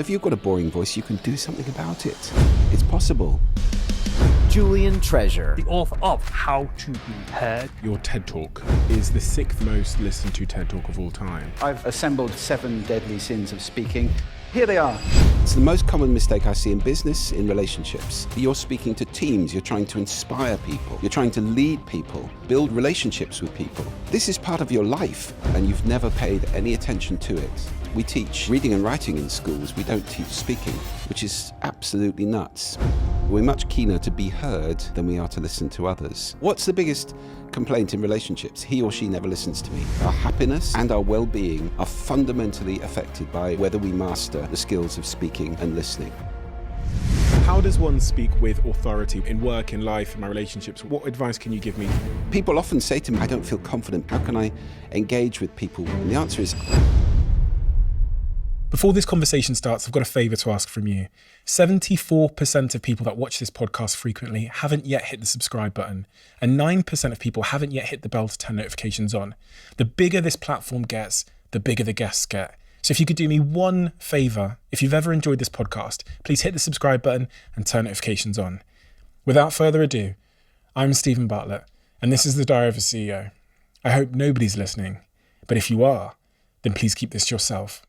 If you've got a boring voice, you can do something about it. It's possible. Julian Treasure, the author of How to Be Heard. Your TED Talk is the 6th most listened to TED Talk of all time. I've assembled 7 deadly sins of speaking. Here they are. It's the most common mistake I see in business, in relationships. You're speaking to teams, you're trying to inspire people, you're trying to lead people, build relationships with people. This is part of your life, and you've never paid any attention to it. We teach reading and writing in schools, we don't teach speaking, which is absolutely nuts. We're much keener to be heard than we are to listen to others. What's the biggest complaint in relationships? He or she never listens to me. Our happiness and our well-being are fundamentally affected by whether we master the skills of speaking and listening. How does one speak with authority in work, in life, in my relationships? What advice can you give me? People often say to me, I don't feel confident. How can I engage with people? And the answer is... Before this conversation starts, I've got a favour to ask from you. 74% of people that watch this podcast frequently haven't yet hit the subscribe button, and 9% of people haven't yet hit the bell to turn notifications on. The bigger this platform gets, the bigger the guests get. So if you could do me one favour, if you've ever enjoyed this podcast, please hit the subscribe button and turn notifications on. Without further ado, I'm Stephen Bartlett, and this is the Diary of a CEO. I hope nobody's listening, but if you are, then please keep this to yourself.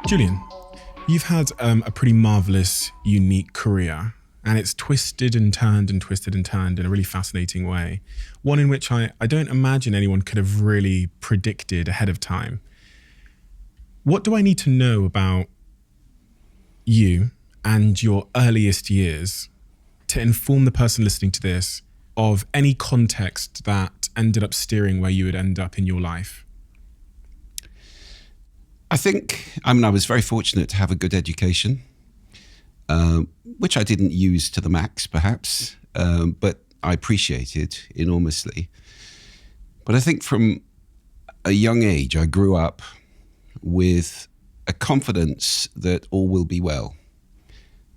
Julian, you've had a pretty marvellous, unique career, and it's twisted and turned and twisted and turned in a really fascinating way. One in which I don't imagine anyone could have really predicted ahead of time. What do I need to know about you and your earliest years to inform the person listening to this of any context that ended up steering where you would end up in your life? I was very fortunate to have a good education, which I didn't use to the max, perhaps, but I appreciated enormously. But I think from a young age, I grew up with a confidence that all will be well.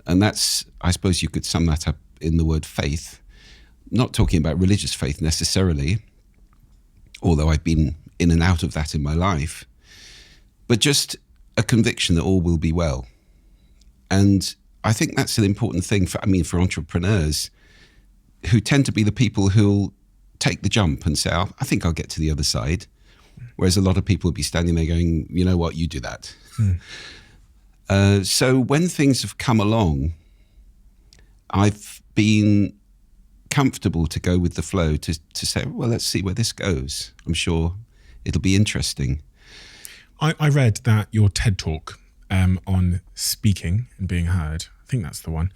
And that's, I suppose you could sum that up in the word faith. Not talking about religious faith necessarily, although I've been in and out of that in my life, but just a conviction that all will be well. And I think that's an important thing for entrepreneurs who tend to be the people who'll take the jump and say, I think I'll get to the other side. Whereas a lot of people will be standing there going, you know what, you do that. So when things have come along, I've been comfortable to go with the flow, to say, well, let's see where this goes. I'm sure it'll be interesting. I read that your TED Talk on speaking and being heard, I think that's the one,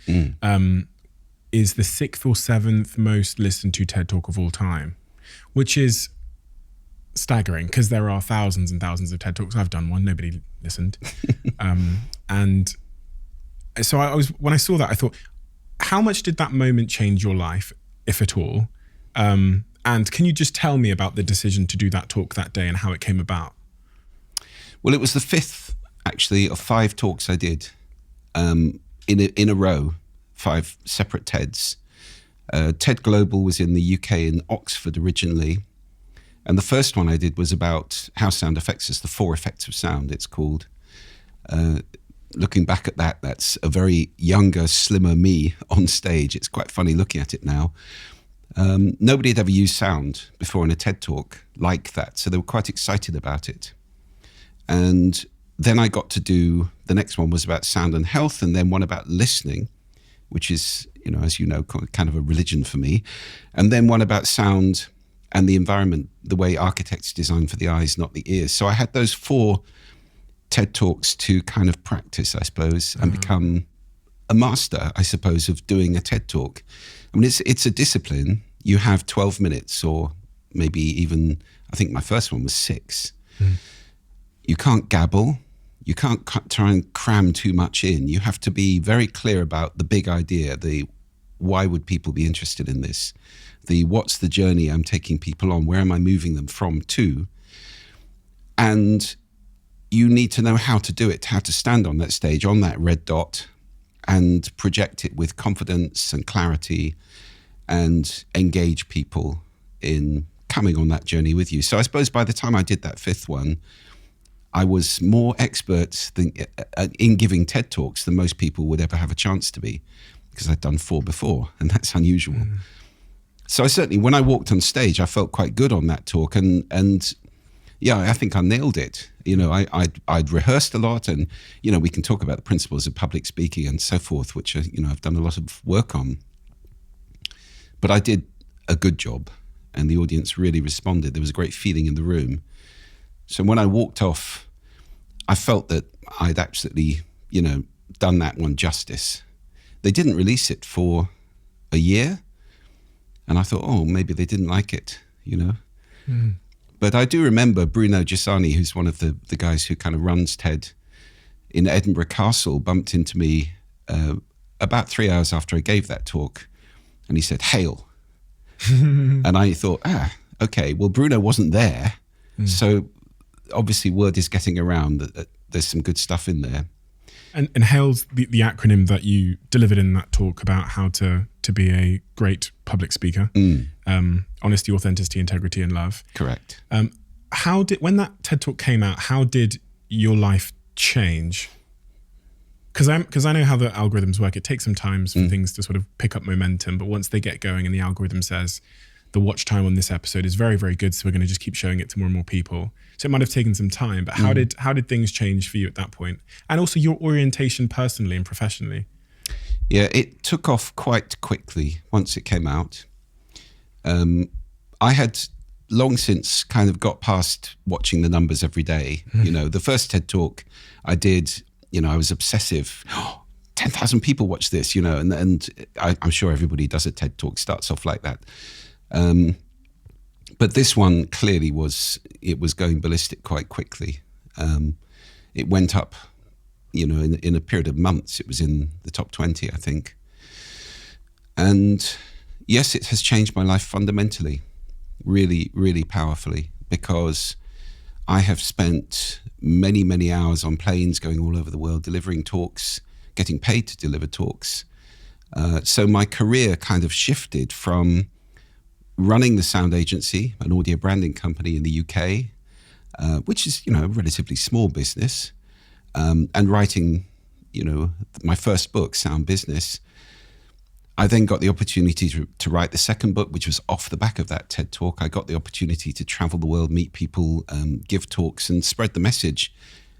is the 6th or 7th most listened to TED Talk of all time, which is staggering because there are thousands and thousands of TED Talks. I've done one, nobody listened. And so when I saw that, I thought, how much did that moment change your life, if at all? And can you just tell me about the decision to do that talk that day and how it came about? Well, it was the 5th, actually, of 5 talks I did in a row, 5 separate TEDs. TED Global was in the UK, in Oxford originally. And the first one I did was about how sound affects us, the 4 effects of sound, it's called. Looking back at that, that's a very younger, slimmer me on stage. It's quite funny looking at it now. Nobody had ever used sound before in a TED Talk like that, so they were quite excited about it. And then I got to do, the next one was about sound and health, and then one about listening, which is, as you know, kind of a religion for me. And then one about sound and the environment, the way architects design for the eyes, not the ears. So I had those 4 TED Talks to kind of practice, I suppose, and become a master, I suppose, of doing a TED Talk. I mean, it's a discipline. You have 12 minutes or maybe even, I think my first one was 6. You can't gabble. You can't try and cram too much in. You have to be very clear about the big idea, the why would people be interested in this? The what's the journey I'm taking people on? Where am I moving them from to? And you need to know how to do it, how to stand on that stage, on that red dot, and project it with confidence and clarity and engage people in coming on that journey with you. So I suppose by the time I did that fifth one, I was more expert in giving TED Talks than most people would ever have a chance to be, because I'd done 4 before, and that's unusual. So I certainly, when I walked on stage, I felt quite good on that talk, and yeah, I think I nailed it. You know, I'd rehearsed a lot, and you know, we can talk about the principles of public speaking and so forth, which I've done a lot of work on. But I did a good job, and the audience really responded. There was a great feeling in the room. So when I walked off, I felt that I'd absolutely, done that one justice. They didn't release it for a year, and I thought, oh, maybe they didn't like it, But I do remember Bruno Giussani, who's one of the guys who kind of runs TED in Edinburgh Castle, bumped into me about 3 hours after I gave that talk, and he said, "Hail." And I thought, okay, well, Bruno wasn't there, so obviously word is getting around that there's some good stuff in there. And HAIL's the acronym that you delivered in that talk about how to be a great public speaker. Honesty, authenticity, integrity, and love. Correct. When that TED Talk came out, how did your life change? Because I know how the algorithms work. It takes some time for things to sort of pick up momentum, but once they get going and the algorithm says the watch time on this episode is very, very good, so we're going to just keep showing it to more and more people. So it might have taken some time, but how did things change for you at that point? And also your orientation personally and professionally? Yeah, it took off quite quickly once it came out. I had long since kind of got past watching the numbers every day. The first TED Talk I did, I was obsessive. 10,000 people watch this, and I'm sure everybody does a TED Talk, starts off like that. But this one clearly was going ballistic quite quickly. It went up, in a period of months. It was in the top 20, I think. And yes, it has changed my life fundamentally, really, really powerfully, because I have spent many, many hours on planes going all over the world, delivering talks, getting paid to deliver talks. So my career kind of shifted from running the sound agency, an audio branding company in the UK, which is, a relatively small business, and writing, my first book, Sound Business. I then got the opportunity to write the second book, which was off the back of that TED Talk. I got the opportunity to travel the world, meet people, give talks, and spread the message,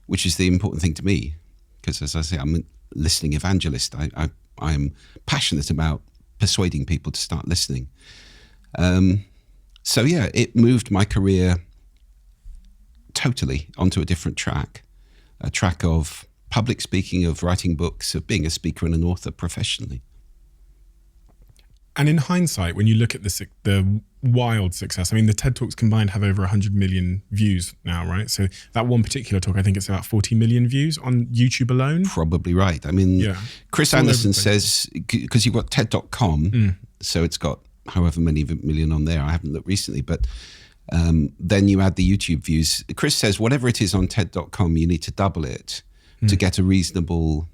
which is the important thing to me. Because as I say, I'm a listening evangelist. I am passionate about persuading people to start listening. So yeah, it moved my career totally onto a different track, a track of public speaking, of writing books, of being a speaker and an author professionally. And in hindsight, when you look at the wild success, I mean, the TED Talks combined have over 100 million views now, right? So that one particular talk, I think it's about 40 million views on YouTube alone. Probably right. I mean, Chris Anderson says, because you've got TED.com, so it's got however many million on there. I haven't looked recently, but then you add the YouTube views. Chris says whatever it is on TED.com, you need to double it to get a reasonable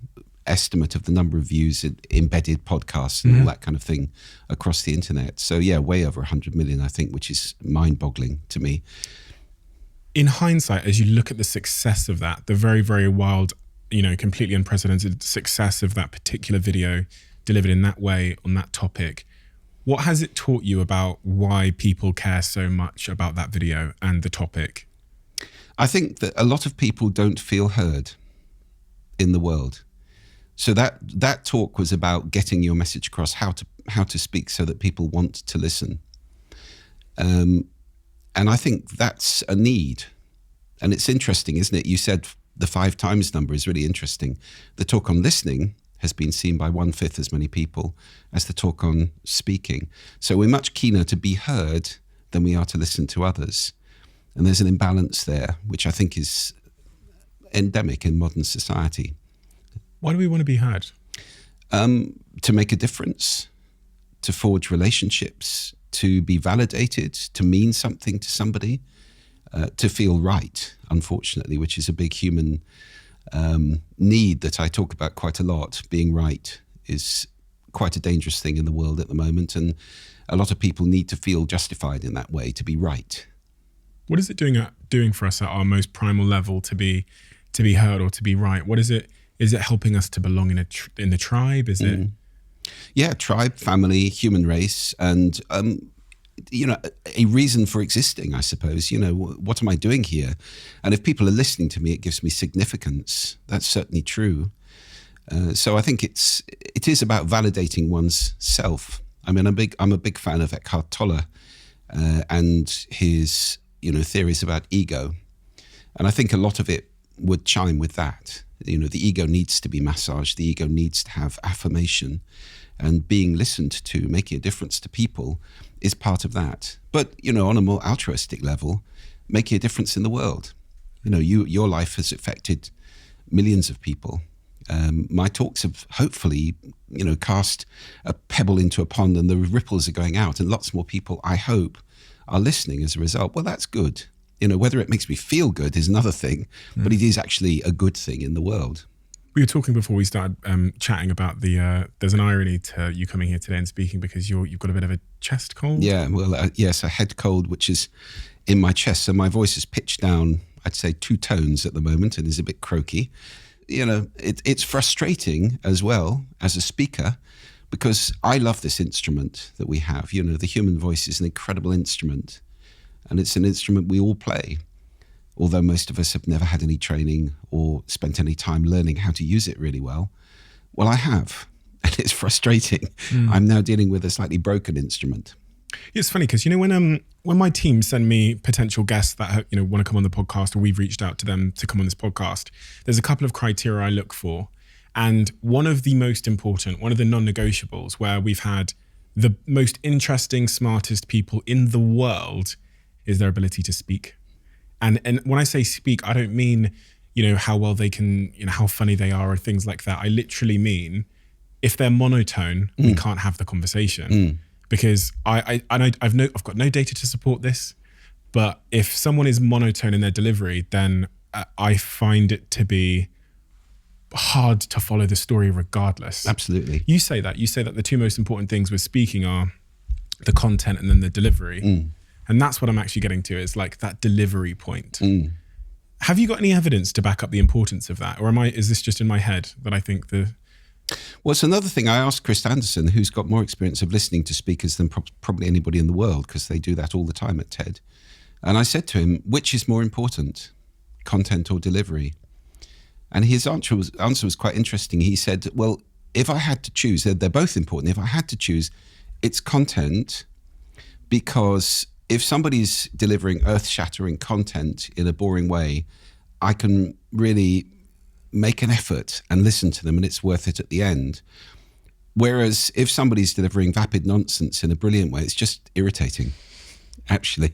estimate of the number of views in embedded podcasts and all that kind of thing across the internet. So yeah, way over 100 million, I think, which is mind-boggling to me. In hindsight, as you look at the success of that, the very, very wild, completely unprecedented success of that particular video delivered in that way on that topic, what has it taught you about why people care so much about that video and the topic? I think that a lot of people don't feel heard in the world. So that talk was about getting your message across, how to speak so that people want to listen. And I think that's a need. And it's interesting, isn't it? You said the 5 times number is really interesting. The talk on listening has been seen by 1/5 as many people as the talk on speaking. So we're much keener to be heard than we are to listen to others. And there's an imbalance there, which I think is endemic in modern society. Why do we want to be heard? To make a difference, to forge relationships, to be validated, to mean something to somebody, to feel right, unfortunately, which is a big human need that I talk about quite a lot. Being right is quite a dangerous thing in the world at the moment. And a lot of people need to feel justified in that way, to be right. What is it doing for us at our most primal level to be heard or to be right? What is it? Is it helping us to belong in the tribe? Is it? Yeah, tribe, family, human race, and a reason for existing, I suppose. What am I doing here? And if people are listening to me, it gives me significance. That's certainly true. So I think it is about validating one's self. I mean, I'm a big fan of Eckhart Tolle and his theories about ego, and I think a lot of it would chime with that. The ego needs to be massaged. The ego needs to have affirmation, and being listened to, making a difference to people, is part of that. But on a more altruistic level, making a difference in the world. Your life has affected millions of people. My talks have hopefully, cast a pebble into a pond, and the ripples are going out, and lots more people, I hope, are listening as a result. Well, that's good. Whether it makes me feel good is another thing, but it is actually a good thing in the world. We were talking before we started chatting about there's an irony to you coming here today and speaking because you've got a bit of a chest cold. Yeah, well, yes, a head cold, which is in my chest. So my voice is pitched down, I'd say 2 tones at the moment, and is a bit croaky. It's frustrating as well as a speaker, because I love this instrument that we have. The human voice is an incredible instrument, and it's an instrument we all play, although most of us have never had any training or spent any time learning how to use it really well. Well, I have, and it's frustrating. I'm now dealing with a slightly broken instrument. It's funny because when my team send me potential guests that want to come on the podcast, or we've reached out to them to come on this podcast, there's a couple of criteria I look for, and one of the most important, one of the non-negotiables, where we've had the most interesting, smartest people in the world, is their ability to speak. And when I say speak, I don't mean how well they can, how funny they are or things like that. I literally mean if they're monotone, we can't have the conversation. Because I've got no data to support this, but if someone is monotone in their delivery, then I find it to be hard to follow the story regardless. Absolutely. You say that the 2 most important things with speaking are the content and then the delivery. And that's what I'm actually getting to, is like that delivery point. Have you got any evidence to back up the importance of that? Or is this just in my head that I think Well, it's another thing I asked Chris Anderson, who's got more experience of listening to speakers than probably anybody in the world, because they do that all the time at TED. And I said to him, which is more important, content or delivery? And his answer was quite interesting. He said, well, if I had to choose, they're both important. If I had to choose, it's content, because if somebody's delivering earth-shattering content in a boring way, I can really make an effort and listen to them, and it's worth it at the end. Whereas if somebody's delivering vapid nonsense in a brilliant way, it's just irritating, actually.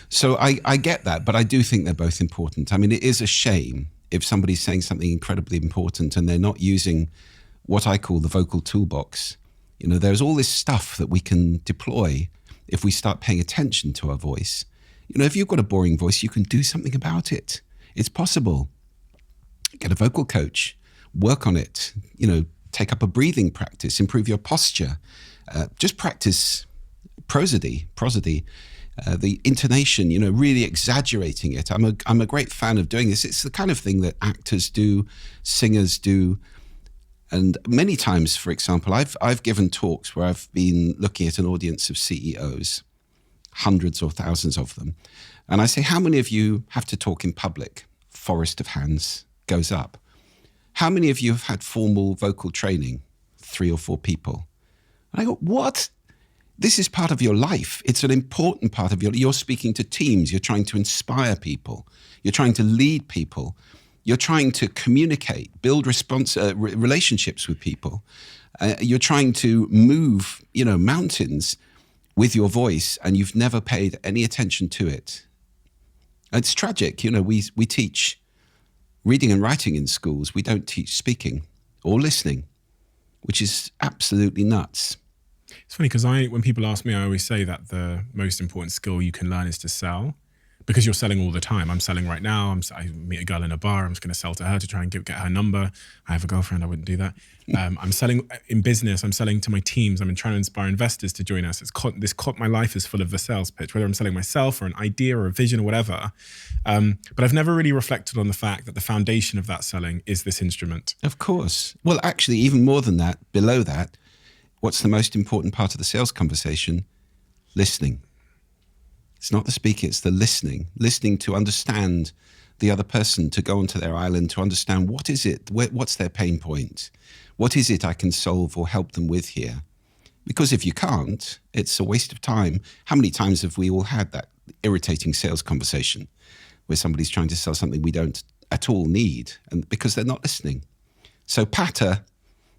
So I get that, but I do think they're both important. I mean, it is a shame if somebody's saying something incredibly important and they're not using what I call the vocal toolbox. There's all this stuff that we can deploy if we start paying attention to our voice. If you've got a boring voice, you can do something about it. It's possible. Get a vocal coach, work on it, take up a breathing practice, improve your posture, just practice prosody, the intonation, really exaggerating it. I'm a great fan of doing this. It's the kind of thing that actors do, singers do. And many times, for example, I've given talks where I've been looking at an audience of CEOs, hundreds or thousands of them. And I say, how many of you have to talk in public? Forest of hands goes up. How many of you have had formal vocal training? 3 or 4 people. And I go, what? This is part of your life. It's an important part of you're speaking to teams. You're trying to inspire people. You're trying to lead people. You're trying to communicate, build relationships with people. You're trying to move, mountains with your voice, and you've never paid any attention to it. It's tragic. We teach reading and writing in schools. We don't teach speaking or listening, which is absolutely nuts. It's funny because when people ask me, I always say that the most important skill you can learn is to sell. because you're selling all the time. I'm selling right now. I meet a girl in a bar. I'm just going to sell to her to try and get her number. I have a girlfriend. I wouldn't do that. I'm selling in business. I'm selling to my teams. I'm trying to inspire investors to join us. My life is full of the sales pitch, whether I'm selling myself or an idea or a vision or whatever. But I've never really reflected on the fact that the foundation of that selling is this instrument. Of course. Well, actually, even more than that, below that, what's the most important part of the sales conversation? Listening. It's not the speaking, it's the listening. Listening to understand the other person, to go onto their island, to understand what is it, what's their pain point? What is it I can solve or help them with here? Because if you can't, it's a waste of time. How many times have we all had that irritating sales conversation where somebody's trying to sell something we don't at all need, and because they're not listening? So patter,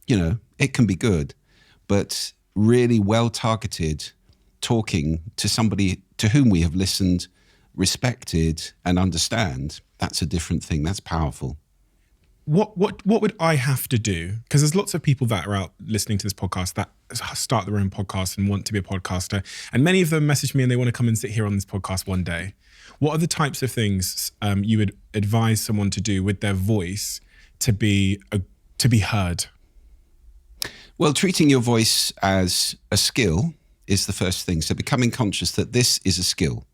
it can be good, but really well-targeted talking to somebody to whom we have listened, respected, and understand, that's a different thing. That's powerful. What would I have to do? Because there's lots of people that are out listening to this podcast that start their own podcast and want to be a podcaster. And many of them message me and they want to come and sit here on this podcast one day. What are the types of things you would advise someone to do with their voice to be heard? Well, treating your voice as a skill is the first thing. So becoming conscious that this is a skill.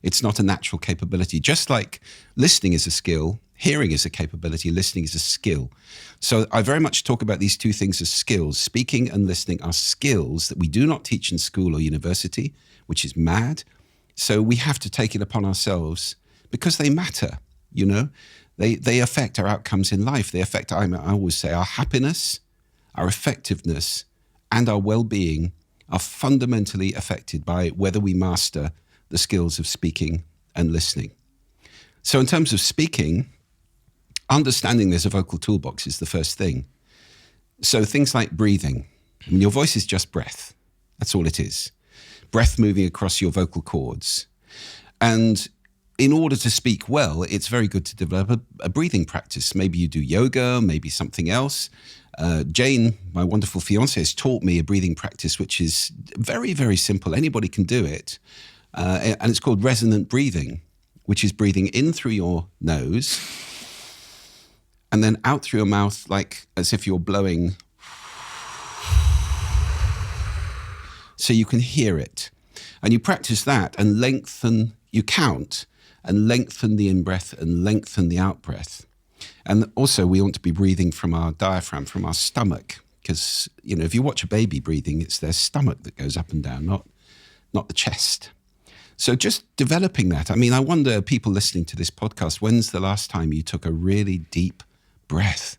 It's not a natural capability. Just like listening is a skill, hearing is a capability, listening is a skill. So I very much talk about these two things as skills. Speaking and listening are skills that we do not teach in school or university, which is mad. So we have to take it upon ourselves because they matter, They affect our outcomes in life. They affect, I always say, our happiness, our effectiveness, and our well-being are fundamentally affected by whether we master the skills of speaking and listening. So in terms of speaking, understanding there's a vocal toolbox is the first thing. So things like breathing. Your voice is just breath. That's all it is. Breath moving across your vocal cords. And in order to speak well, it's very good to develop a breathing practice. Maybe you do yoga, maybe something else. Jane, my wonderful fiancée, has taught me a breathing practice which is very, very simple. Anybody can do it. And it's called resonant breathing, which is breathing in through your nose and then out through your mouth, like as if you're blowing. So you can hear it. And you practice that and you count and lengthen the in-breath and lengthen the out-breath. And also we want to be breathing from our diaphragm, from our stomach, because, if you watch a baby breathing, it's their stomach that goes up and down, not the chest. So just developing that. I wonder, people listening to this podcast, when's the last time you took a really deep breath?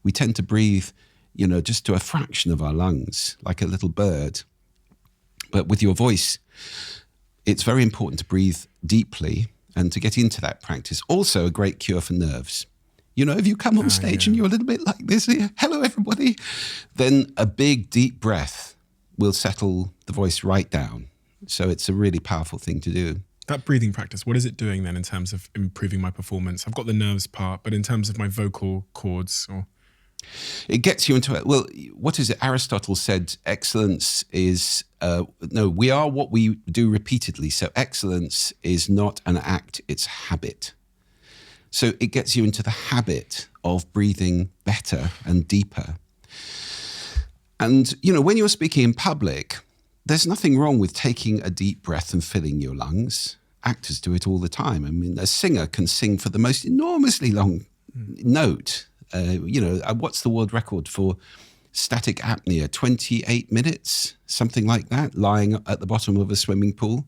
We tend to breathe, just to a fraction of our lungs, like a little bird. But with your voice, it's very important to breathe deeply and to get into that practice. Also a great cure for nerves. If you come on stage and you're a little bit like this, hello everybody, then a big deep breath will settle the voice right down. So it's a really powerful thing to do. That breathing practice, what is it doing then in terms of improving my performance? I've got the nerves part, but in terms of my vocal cords or... It gets you into it. Well, what is it? Aristotle said excellence is, we are what we do repeatedly. So excellence is not an act, it's habit. So it gets you into the habit of breathing better and deeper. And, when you're speaking in public, there's nothing wrong with taking a deep breath and filling your lungs. Actors do it all the time. A singer can sing for the most enormously long note. What's the world record for static apnea? 28 minutes, something like that, lying at the bottom of a swimming pool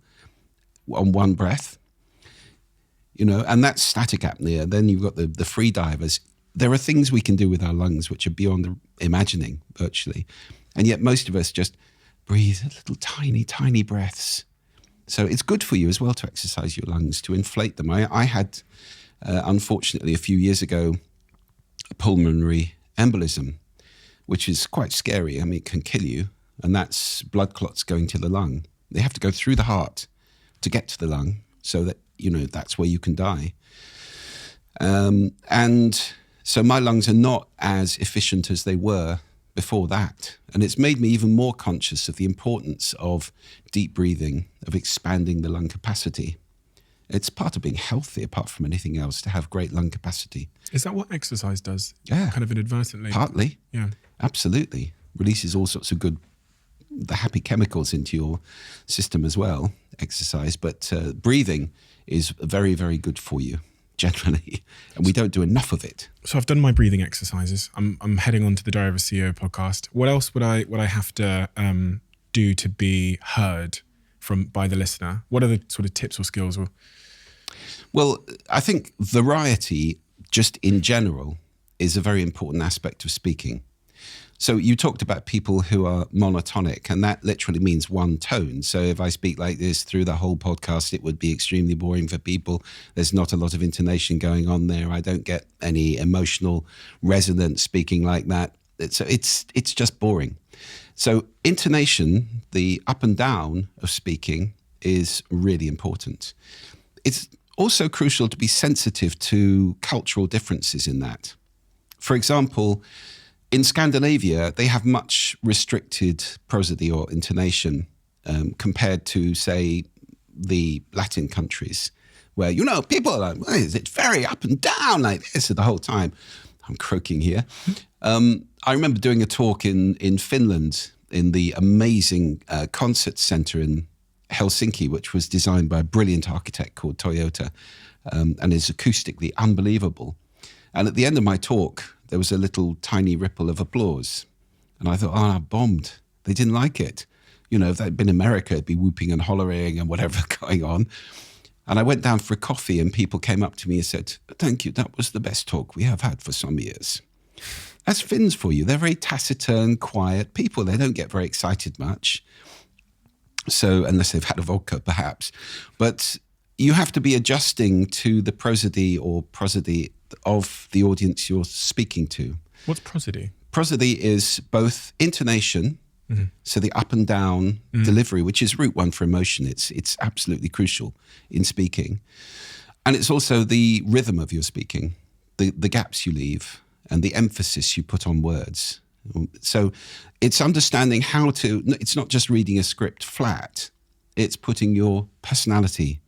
on one breath. And that's static apnea. Then you've got the free divers. There are things we can do with our lungs which are beyond imagining, virtually. And yet most of us just breathe little tiny, tiny breaths. So it's good for you as well to exercise your lungs, to inflate them. I had, unfortunately, a few years ago, a pulmonary embolism, which is quite scary. It can kill you. And that's blood clots going to the lung. They have to go through the heart to get to the lung so that, that's where you can die. And so my lungs are not as efficient as they were before that. And it's made me even more conscious of the importance of deep breathing, of expanding the lung capacity. It's part of being healthy, apart from anything else, to have great lung capacity. Is that what exercise does? Yeah. Kind of inadvertently? Partly. Yeah. Absolutely. Releases all sorts of the happy chemicals into your system as well, exercise. But breathing is very, very good for you, generally. And we don't do enough of it. So I've done my breathing exercises. I'm heading on to the Diary of a CEO podcast. What else would I have to do to be heard by the listener? What are the sort of tips or skills? Well, I think variety, just in general, is a very important aspect of speaking. So you talked about people who are monotonic, and that literally means one tone. So if I speak like this through the whole podcast, it would be extremely boring for people. There's not a lot of intonation going on there. I don't get any emotional resonance speaking like that. It's just boring. So intonation, the up and down of speaking, is really important. It's also crucial to be sensitive to cultural differences in that. For example, in Scandinavia, they have much restricted prosody or intonation compared to, say, the Latin countries, where, people are like, it's very up and down like this the whole time. I'm croaking here. I remember doing a talk in Finland in the amazing concert center in Helsinki, which was designed by a brilliant architect called Toyota, and is acoustically unbelievable. And at the end of my talk, there was a little tiny ripple of applause. And I thought, I bombed. They didn't like it. If they'd been in America, it'd be whooping and hollering and whatever going on. And I went down for a coffee and people came up to me and said, thank you, that was the best talk we have had for some years. That's Finns for you. They're very taciturn, quiet people. They don't get very excited much. So, unless they've had a vodka, perhaps. But you have to be adjusting to the prosody of the audience you're speaking to. What's prosody? Prosody is both intonation, so the up and down delivery, which is route one for emotion. It's absolutely crucial in speaking. And it's also the rhythm of your speaking, the gaps you leave, and the emphasis you put on words. So it's understanding it's not just reading a script flat, it's putting your personality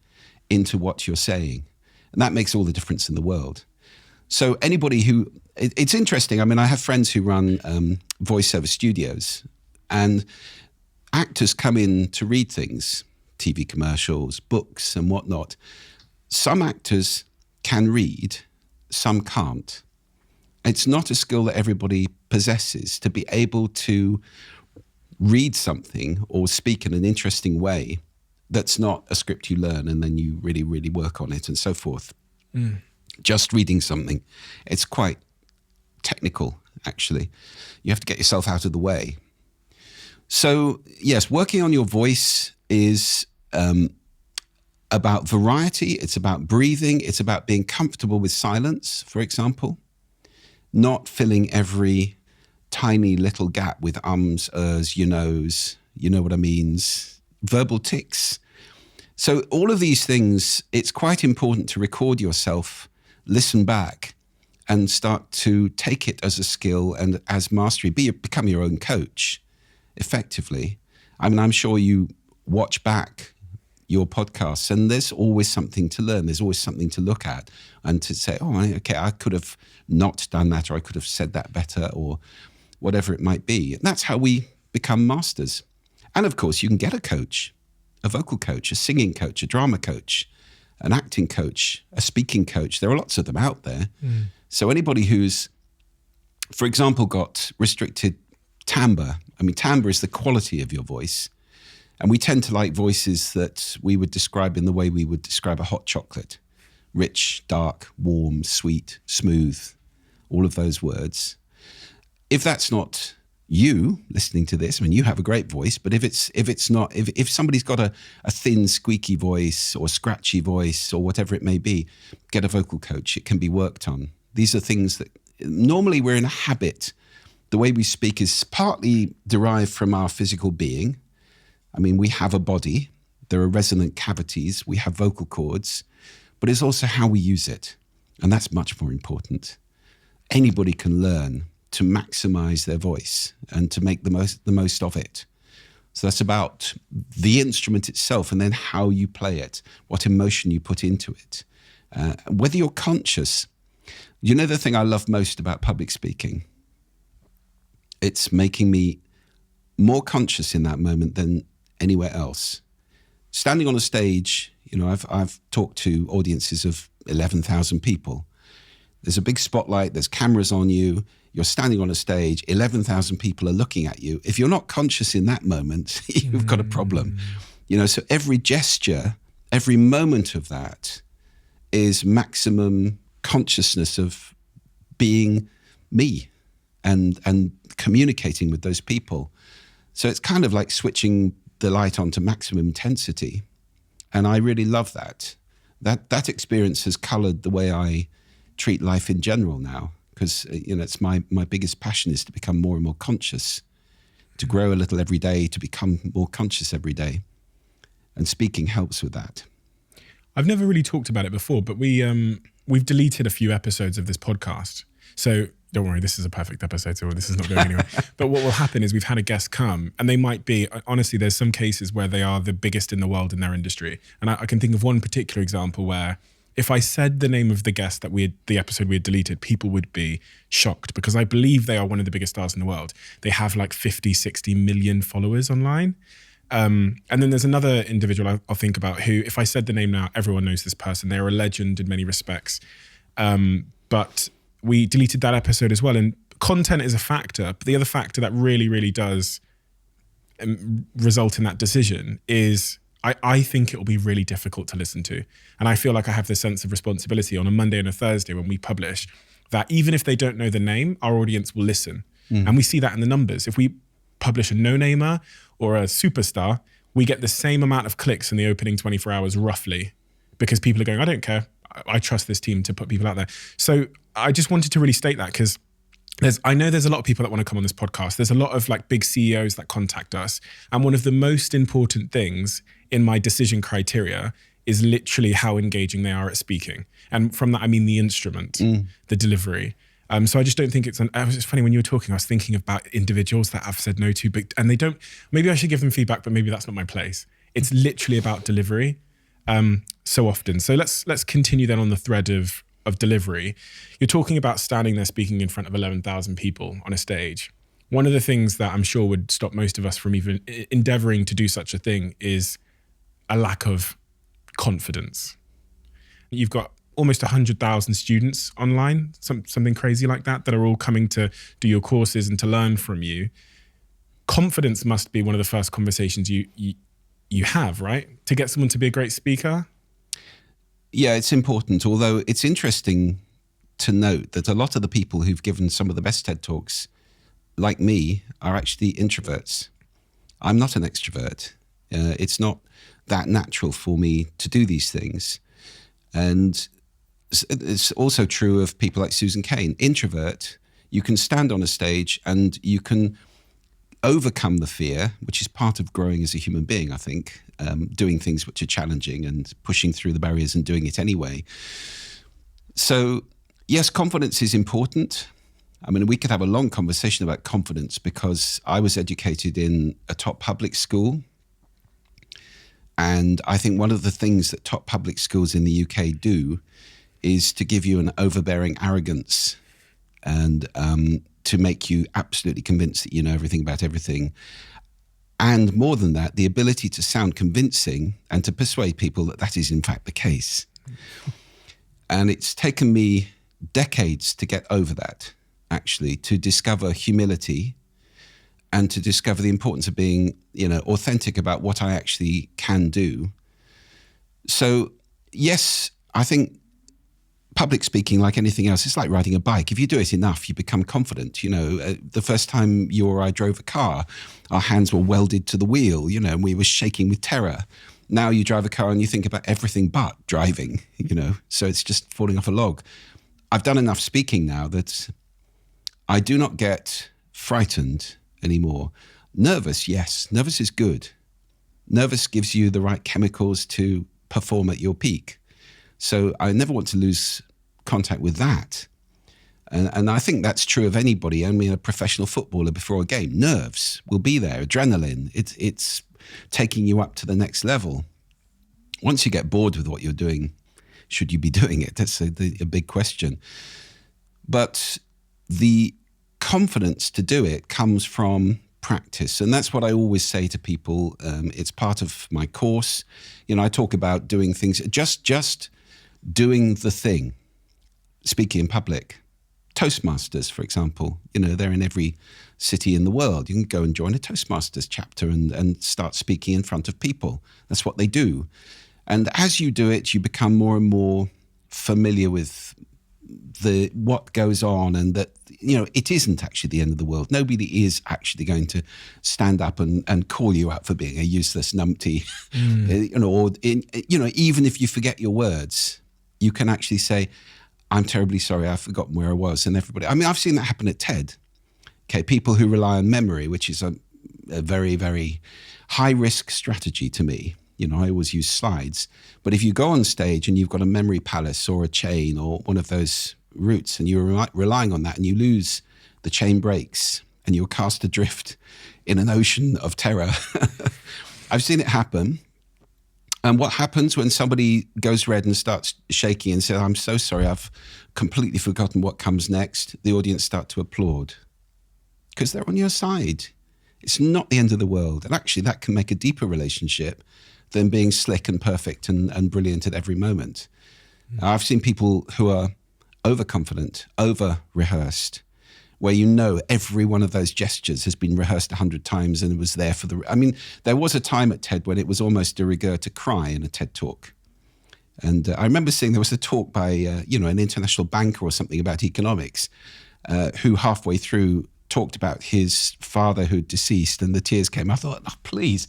into what you're saying. And that makes all the difference in the world. So anybody it's interesting. I mean, I have friends who run voiceover studios, and actors come in to read things, TV commercials, books and whatnot. Some actors can read, some can't. It's not a skill that everybody possesses, to be able to read something or speak in an interesting way that's not a script you learn and then you really, really work on it and so forth. Just reading something, it's quite technical, actually. You have to get yourself out of the way. So, yes, working on your voice is about variety. It's about breathing. It's about being comfortable with silence, for example. Not filling every tiny little gap with ums, ers, you know what I means, verbal tics. So all of these things, it's quite important to record yourself, listen back, and start to take it as a skill and as mastery. Become your own coach, effectively. I mean, I'm sure you watch back your podcasts and there's always something to learn. There's always something to look at and to say, oh, okay, I could have not done that, or I could have said that better, or whatever it might be. And that's how we become masters. And of course, you can get a coach, a vocal coach, a singing coach, a drama coach, an acting coach, a speaking coach. There are lots of them out there. So anybody who's, for example, got restricted timbre. I mean, timbre is the quality of your voice. And we tend to like voices that we would describe in the way we would describe a hot chocolate. Rich, dark, warm, sweet, smooth, all of those words. If that's not you listening to this, I mean, you have a great voice, but if somebody's got a thin, squeaky voice or scratchy voice or whatever it may be, get a vocal coach. It can be worked on. These are things that normally we're in a habit. The way we speak is partly derived from our physical being. I mean, we have a body, there are resonant cavities, we have vocal cords, but it's also how we use it. And that's much more important. Anybody can learn to maximize their voice and to make the most of it. So that's about the instrument itself and then how you play it, what emotion you put into it, whether you're conscious. You know the thing I love most about public speaking? It's making me more conscious in that moment than anywhere else. Standing on a stage, I've talked to audiences of 11,000 people. There's a big spotlight, there's cameras on you, you're standing on a stage, 11,000 people are looking at you. If you're not conscious in that moment, you've got a problem. So every gesture, every moment of that is maximum consciousness of being me and communicating with those people. So it's kind of like switching the light on to maximum intensity. And I really love that. That experience has colored the way I treat life in general now, because it's my biggest passion is to become more and more conscious, to grow a little every day, to become more conscious every day. And speaking helps with that. I've never really talked about it before, but we've deleted a few episodes of this podcast. So don't worry, this is a perfect episode, so this is not going anywhere. But what will happen is we've had a guest come, and they might be, honestly, there's some cases where they are the biggest in the world in their industry. And I can think of one particular example where if I said the name of the guest that the episode we had deleted, people would be shocked, because I believe they are one of the biggest stars in the world. They have like 50, 60 million followers online. And then there's another individual I'll think about who, if I said the name now, everyone knows this person. They're a legend in many respects. But we deleted that episode as well. And content is a factor, but the other factor that really, really does result in that decision is I think it will be really difficult to listen to. And I feel like I have this sense of responsibility on a Monday and a Thursday when we publish, that even if they don't know the name, our audience will listen. And we see that in the numbers. If we publish a no-namer or a superstar, we get the same amount of clicks in the opening 24 hours roughly, because people are going, I don't care. I trust this team to put people out there. So I just wanted to really state that, because I know there's a lot of people that want to come on this podcast. There's a lot of like big CEOs that contact us. And one of the most important things in my decision criteria is literally how engaging they are at speaking. And from that, I mean the instrument, the delivery. So I just don't think it's funny when you were talking, I was thinking about individuals that I've said no to, and they don't, maybe I should give them feedback, but maybe that's not my place. It's literally about delivery so often. So let's continue then on the thread of delivery. You're talking about standing there speaking in front of 11,000 people on a stage. One of the things that I'm sure would stop most of us from even endeavoring to do such a thing is a lack of confidence. You've got almost 100,000 students online, something crazy like that are all coming to do your courses and to learn from you. Confidence must be one of the first conversations you have, right? To get someone to be a great speaker. Yeah, it's important. Although it's interesting to note that a lot of the people who've given some of the best TED Talks, like me, are actually introverts. I'm not an extrovert. It's not that natural for me to do these things. And it's also true of people like Susan Cain. Introvert, you can stand on a stage and you can overcome the fear, which is part of growing as a human being, I think, doing things which are challenging and pushing through the barriers and doing it anyway. So yes, confidence is important. I mean, we could have a long conversation about confidence, because I was educated in a top public school. And I think one of the things that top public schools in the UK do is to give you an overbearing arrogance and to make you absolutely convinced that you know everything about everything. And more than that, the ability to sound convincing and to persuade people that that is in fact the case. And it's taken me decades to get over that, actually, to discover humility and to discover the importance of being, authentic about what I actually can do. So yes, I think public speaking, like anything else, it's like riding a bike. If you do it enough, you become confident. The first time you or I drove a car, our hands were welded to the wheel, and we were shaking with terror. Now you drive a car and you think about everything but driving, so it's just falling off a log. I've done enough speaking now that I do not get frightened anymore. Nervous, yes. Nervous is good. Nervous gives you the right chemicals to perform at your peak. So I never want to lose contact with that. And I think that's true of anybody. I mean, a professional footballer before a game, nerves will be there, adrenaline. It's taking you up to the next level. Once you get bored with what you're doing, should you be doing it? That's a big question. But the confidence to do it comes from practice. And that's what I always say to people. It's part of my course. I talk about doing things, just doing the thing, speaking in public. Toastmasters, for example, they're in every city in the world. You can go and join a Toastmasters chapter and start speaking in front of people. That's what they do. And as you do it, you become more and more familiar with what goes on, and that, it isn't actually the end of the world. Nobody is actually going to stand up and call you out for being a useless numpty. Even if you forget your words, you can actually say, I'm terribly sorry, I've forgotten where I was. And everybody, I've seen that happen at TED. Okay, people who rely on memory, which is a very, very high risk strategy to me. I always use slides. But if you go on stage and you've got a memory palace or a chain or one of those routes, and you're relying on that, and you lose, the chain breaks and you're cast adrift in an ocean of terror. I've seen it happen. And what happens when somebody goes red and starts shaking and says, I'm so sorry, I've completely forgotten what comes next? The audience start to applaud because they're on your side. It's not the end of the world. And actually that can make a deeper relationship than being slick and perfect and brilliant at every moment. I've seen people who are overconfident, over-rehearsed, where every one of those gestures has been rehearsed 100 times and it was there for there was a time at TED when it was almost de rigueur to cry in a TED talk. And I remember seeing there was a talk by, an international banker or something about economics, who halfway through talked about his father who'd deceased, and the tears came. I thought, oh, please,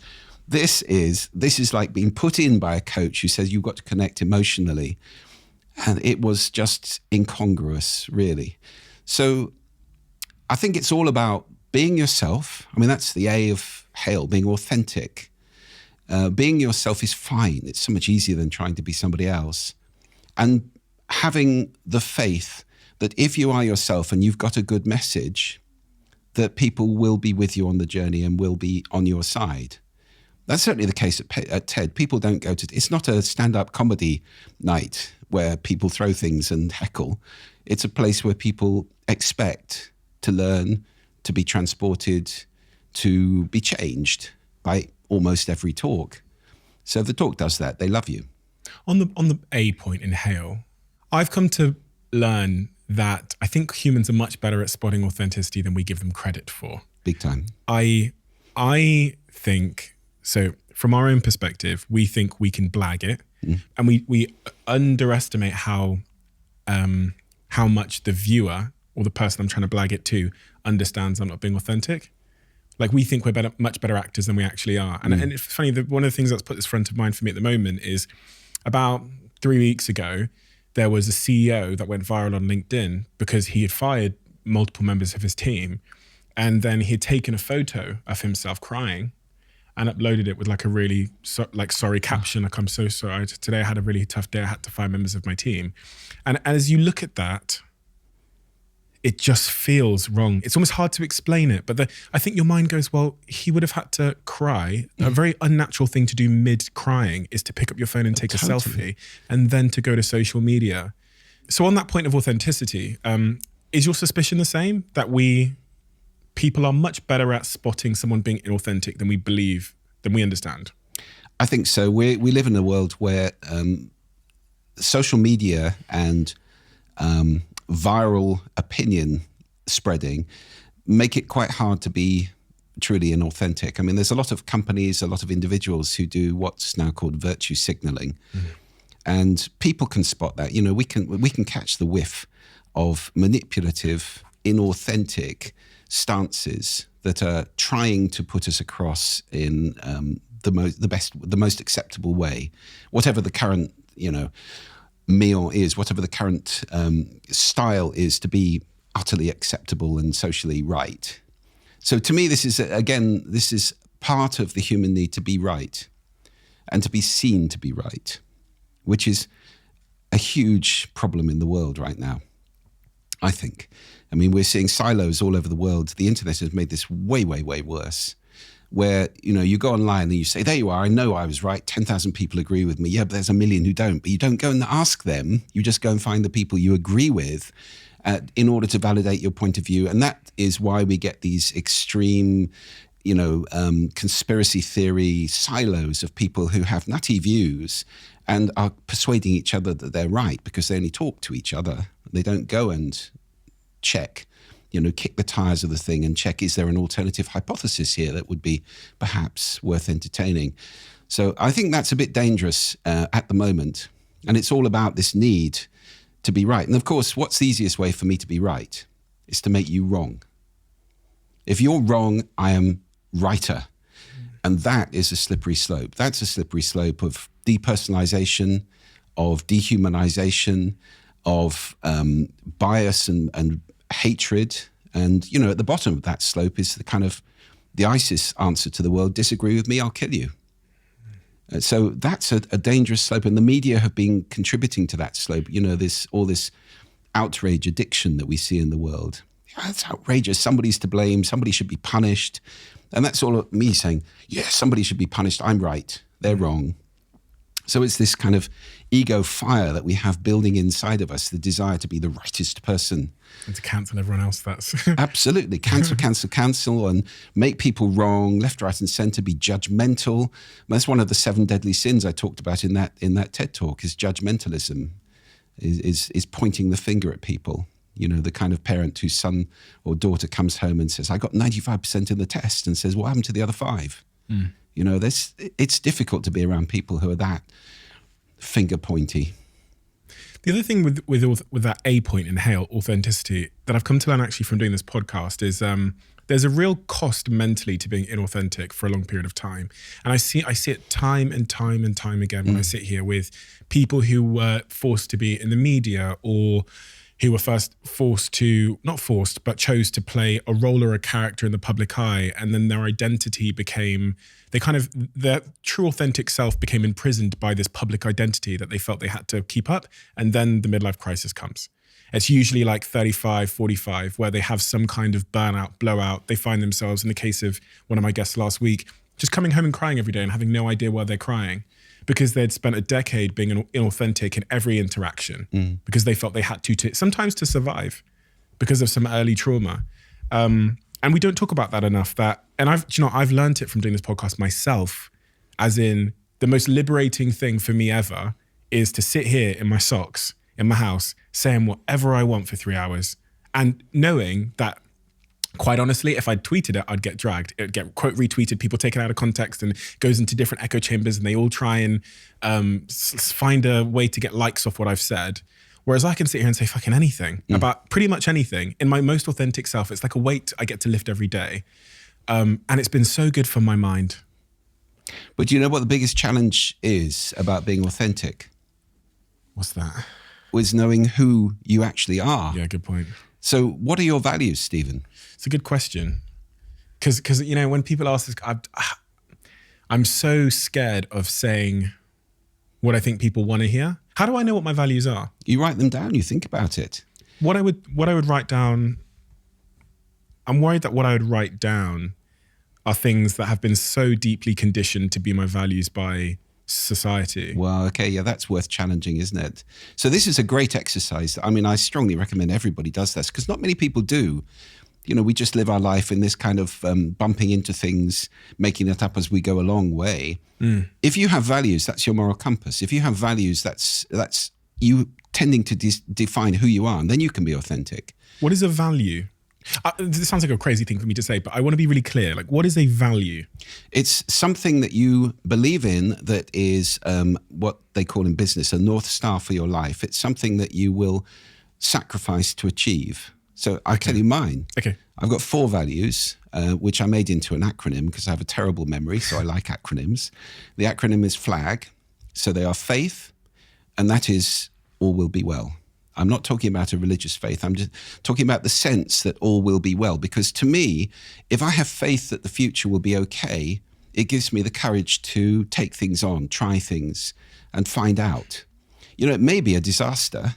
this is like being put in by a coach who says you've got to connect emotionally. And it was just incongruous, really. So I think it's all about being yourself. That's the A of HAIL, being authentic. Being yourself is fine. It's so much easier than trying to be somebody else. And having the faith that if you are yourself and you've got a good message, that people will be with you on the journey and will be on your side. That's certainly the case at TED. People don't go to... It's not a stand-up comedy night where people throw things and heckle. It's a place where people expect to learn, to be transported, to be changed by almost every talk. So the talk does that. They love you. On the A point in HAIL, I've come to learn that I think humans are much better at spotting authenticity than we give them credit for. Big time. I think, so from our own perspective, we think we can blag it, and we underestimate how much the viewer or the person I'm trying to blag it to understands I'm not being authentic. Like, we think we're much better actors than we actually are. And it's funny, one of the things that's put this front of mind for me at the moment is about 3 weeks ago, there was a CEO that went viral on LinkedIn because he had fired multiple members of his team. And then he had taken a photo of himself crying and uploaded it with like a really sorry caption. Like, I'm so sorry. Today I had a really tough day. I had to fire members of my team. And as you look at that, it just feels wrong. It's almost hard to explain it, but I think your mind goes, well, he would have had to cry. A very unnatural thing to do mid-crying is to pick up your phone and take a selfie and then to go to social media. So on that point of authenticity, is your suspicion the same, that people are much better at spotting someone being inauthentic than we believe, than we understand? I think so. We live in a world where social media and viral opinion spreading make it quite hard to be truly inauthentic. There's a lot of companies, a lot of individuals who do what's now called virtue signaling. And people can spot that. We can catch the whiff of manipulative, inauthentic stances that are trying to put us across in the most acceptable way, whatever the current, meal is, whatever the current style is to be utterly acceptable and socially right. So to me, this is part of the human need to be right and to be seen to be right, which is a huge problem in the world right now. I think. I mean, we're seeing silos all over the world. The internet has made this way, way, way worse. Where, you go online and you say, there you are, I know I was right, 10,000 people agree with me. Yeah, but there's a million who don't. But you don't go and ask them. You just go and find the people you agree with in order to validate your point of view. And that is why we get these extreme, conspiracy theory silos of people who have nutty views and are persuading each other that they're right because they only talk to each other. They don't go and check, kick the tires of the thing and check, is there an alternative hypothesis here that would be perhaps worth entertaining? So I think that's a bit dangerous at the moment. And it's all about this need to be right. And of course, what's the easiest way for me to be right? Is to make you wrong. If you're wrong, I am righter. And that is a slippery slope. That's a slippery slope of depersonalization, of dehumanization, of bias and hatred. And, at the bottom of that slope is the ISIS answer to the world: disagree with me, I'll kill you. So that's a dangerous slope. And the media have been contributing to that slope. All this outrage addiction that we see in the world. That's outrageous. Somebody's to blame. Somebody should be punished. And that's all of me saying, yes, somebody should be punished. I'm right. They're wrong. So it's this kind of ego fire that we have building inside of us, the desire to be the rightest person. And to cancel everyone else, that's... Absolutely. Cancel, and make people wrong, left, right, and centre, be judgmental. That's one of the 7 deadly sins I talked about in that TED Talk, is judgmentalism, is pointing the finger at people. The kind of parent whose son or daughter comes home and says, I got 95% in the test, and says, what happened to the other 5? It's difficult to be around people who are that finger pointy. The other thing with that A point in HAIL, authenticity, that I've come to learn actually from doing this podcast is there's a real cost mentally to being inauthentic for a long period of time. And I see it time and time and time again when I sit here with people who were forced to be in the media, or who were first chose to play a role or a character in the public eye, and then their identity became, their true authentic self became imprisoned by this public identity that they felt they had to keep up, and then the midlife crisis comes. It's usually like 35, 45, where they have some kind of burnout, blowout. They find themselves, in the case of one of my guests last week, just coming home and crying every day and having no idea why they're crying, because they'd spent a decade being inauthentic in every interaction, because they felt they had to sometimes to survive because of some early trauma. And we don't talk about that enough. I've learned it from doing this podcast myself, as in the most liberating thing for me ever is to sit here in my socks in my house saying whatever I want for 3 hours, and knowing that, quite honestly, if I'd tweeted it, I'd get dragged. It'd get quote retweeted, people taken out of context, and goes into different echo chambers, and they all try and find a way to get likes off what I've said. Whereas I can sit here and say fucking anything about pretty much anything in my most authentic self. It's like a weight I get to lift every day. And it's been so good for my mind. But do you know what the biggest challenge is about being authentic? What's that? Was knowing who you actually are. Yeah, good point. So what are your values, Stephen? It's a good question. Because when people ask this, I'm so scared of saying what I think people want to hear. How do I know what my values are? You write them down, you think about it. What I would write down, I'm worried that what I would write down are things that have been so deeply conditioned to be my values by society. Well, okay, yeah, that's worth challenging, isn't it? So this is a great exercise. I mean, I strongly recommend everybody does this, because not many people do. We just live our life in this kind of bumping into things, making it up as we go along way. If you have values, that's your moral compass. If you have values, that's you tending to define who you are, and then you can be authentic. What is a value? This sounds like a crazy thing for me to say, but I want to be really clear. Like, what is a value? It's something that you believe in that is what they call in business a North Star for your life. It's something that you will sacrifice to achieve. So I'll tell you mine. Okay. I've got 4 values, which I made into an acronym because I have a terrible memory, so I like acronyms. The acronym is FLAG. So they are faith, and that is all will be well. I'm not talking about a religious faith. I'm just talking about the sense that all will be well. Because to me, if I have faith that the future will be okay, it gives me the courage to take things on, try things, and find out. It may be a disaster,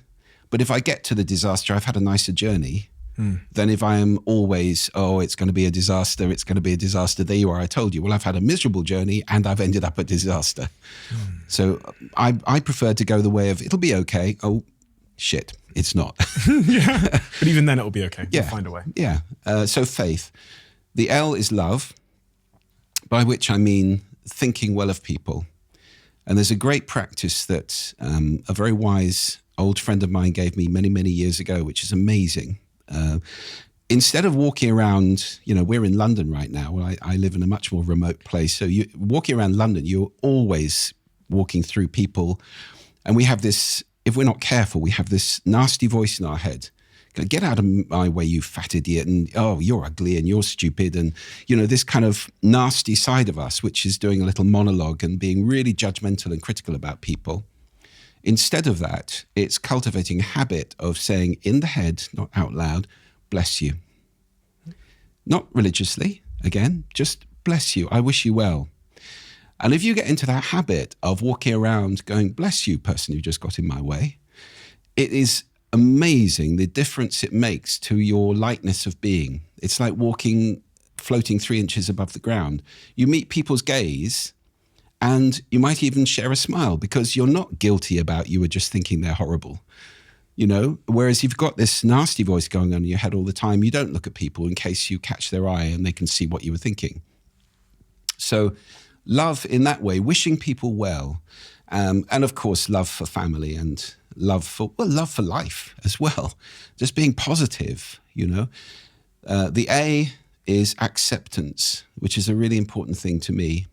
But if I get to the disaster, I've had a nicer journey. Than if I am always, it's going to be a disaster, it's going to be a disaster. There you are, I told you. Well, I've had a miserable journey and I've ended up a disaster. So I prefer to go the way of, it'll be okay. Oh, shit, it's not. Yeah. But even then it'll be okay. Yeah. You'll find a way. Yeah. So faith. The L is love, by which I mean thinking well of people. And there's a great practice that a very wise old friend of mine gave me many, many years ago, which is amazing. Instead of walking around, we're in London right now. I live in a much more remote place. So you walking around London, you're always walking through people. And we have this, if we're not careful, we have this nasty voice in our head. Get out of my way, you fat idiot. And, you're ugly and you're stupid. And, this kind of nasty side of us, which is doing a little monologue and being really judgmental and critical about people. Instead of that, it's cultivating a habit of saying in the head, not out loud, bless you. Not religiously, again, just bless you. I wish you well. And if you get into that habit of walking around going, bless you, person who just got in my way, it is amazing the difference it makes to your lightness of being. It's like floating 3 inches above the ground. You meet people's gaze, and you might even share a smile because you're not guilty about you were just thinking they're horrible, Whereas you've got this nasty voice going on in your head all the time, you don't look at people in case you catch their eye and they can see what you were thinking. So love in that way, wishing people well. And of course, love for family and love for life as well. Just being positive, The A is acceptance, which is a really important thing to me.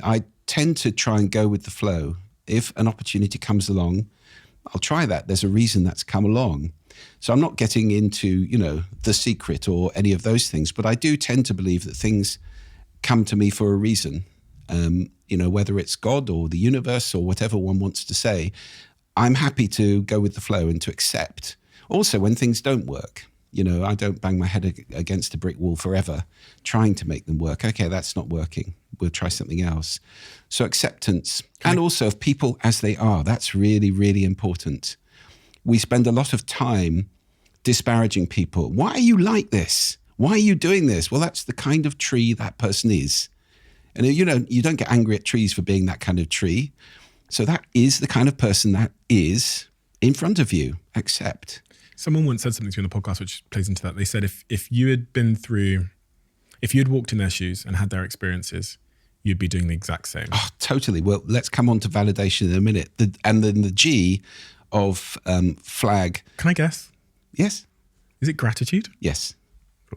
I tend to try and go with the flow. If an opportunity comes along, I'll try that. There's a reason that's come along. So I'm not getting into, The Secret or any of those things, but I do tend to believe that things come to me for a reason. Whether it's God or the universe or whatever one wants to say, I'm happy to go with the flow and to accept. Also, when things don't work, I don't bang my head against a brick wall forever trying to make them work. Okay, that's not working. We'll try something else. So acceptance and also of people as they are. That's really, really important. We spend a lot of time disparaging people. Why are you like this? Why are you doing this? Well, that's the kind of tree that person is. And you don't get angry at trees for being that kind of tree. So that is the kind of person that is in front of you. Accept. Someone once said something to you on the podcast which plays into that. They said if you had walked in their shoes and had their experiences, you'd be doing the exact same. Oh, totally. Well, let's come on to validation in a minute. And then the G of flag. Can I guess? Yes. Is it gratitude? Yes,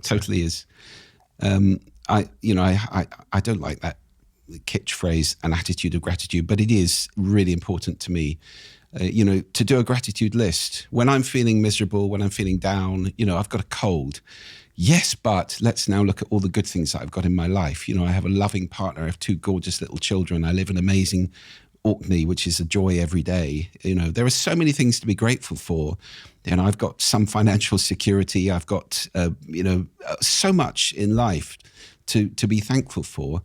totally is. I don't like that kitsch phrase, an attitude of gratitude, but it is really important to me. To do a gratitude list. When I'm feeling miserable, when I'm feeling down, I've got a cold. Yes, but let's now look at all the good things that I've got in my life. I have a loving partner. I have 2 gorgeous little children. I live in amazing Orkney, which is a joy every day. There are so many things to be grateful for. I've got some financial security. I've got, so much in life to be thankful for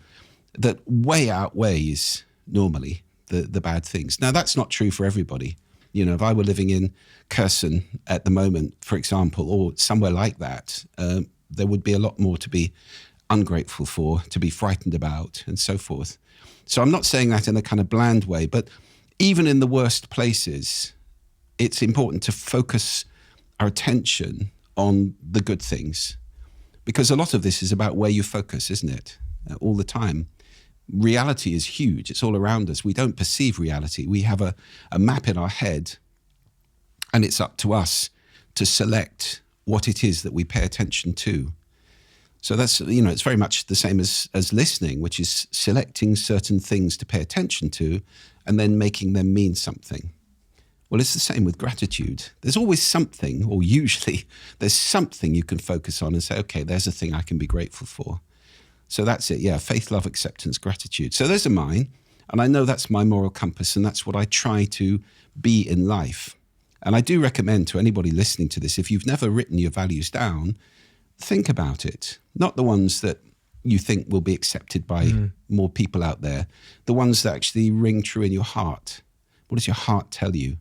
that way outweighs normally the bad things. Now, that's not true for everybody. If I were living in Kherson at the moment, for example, or somewhere like that, there would be a lot more to be ungrateful for, to be frightened about, and so forth. So I'm not saying that in a kind of bland way, but even in the worst places, it's important to focus our attention on the good things. Because a lot of this is about where you focus, isn't it? All the time. Reality is huge. It's all around us. We don't perceive reality. We have a map in our head, and it's up to us to select what it is that we pay attention to. So that's, it's very much the same as listening, which is selecting certain things to pay attention to and then making them mean something. Well, it's the same with gratitude. There's always something, or usually there's something you can focus on and say, okay, there's a thing I can be grateful for. So that's it. Yeah. Faith, love, acceptance, gratitude. So those are mine. And I know that's my moral compass, and that's what I try to be in life. And I do recommend to anybody listening to this, if you've never written your values down, think about it. Not the ones that you think will be accepted by more people out there. The ones that actually ring true in your heart. What does your heart tell you?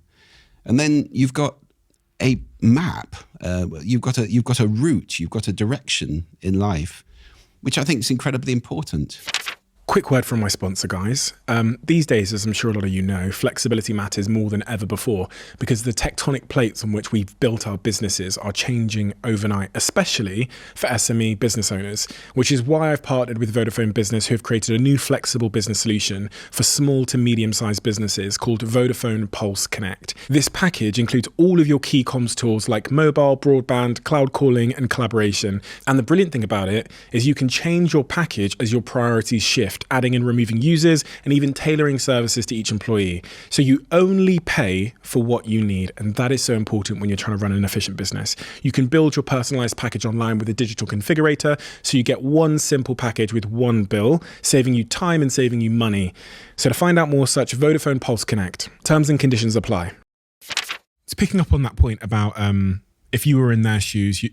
And then you've got a map. You've got a route. You've got a direction in life, which I think is incredibly important. Quick word from my sponsor, guys. These days, as I'm sure a lot of you know, flexibility matters more than ever before because the tectonic plates on which we've built our businesses are changing overnight, especially for SME business owners, which is why I've partnered with Vodafone Business, who have created a new flexible business solution for small to medium-sized businesses called Vodafone Pulse Connect. This package includes all of your key comms tools like mobile, broadband, cloud calling, and collaboration. And the brilliant thing about it is you can change your package as your priorities shift, adding and removing users and even tailoring services to each employee. So you only pay for what you need. And that is so important when you're trying to run an efficient business. You can build your personalized package online with a digital configurator. So you get one simple package with one bill, saving you time and saving you money. So to find out more, search Vodafone Pulse Connect. Terms and conditions apply. It's picking up on that point about if you were in their shoes,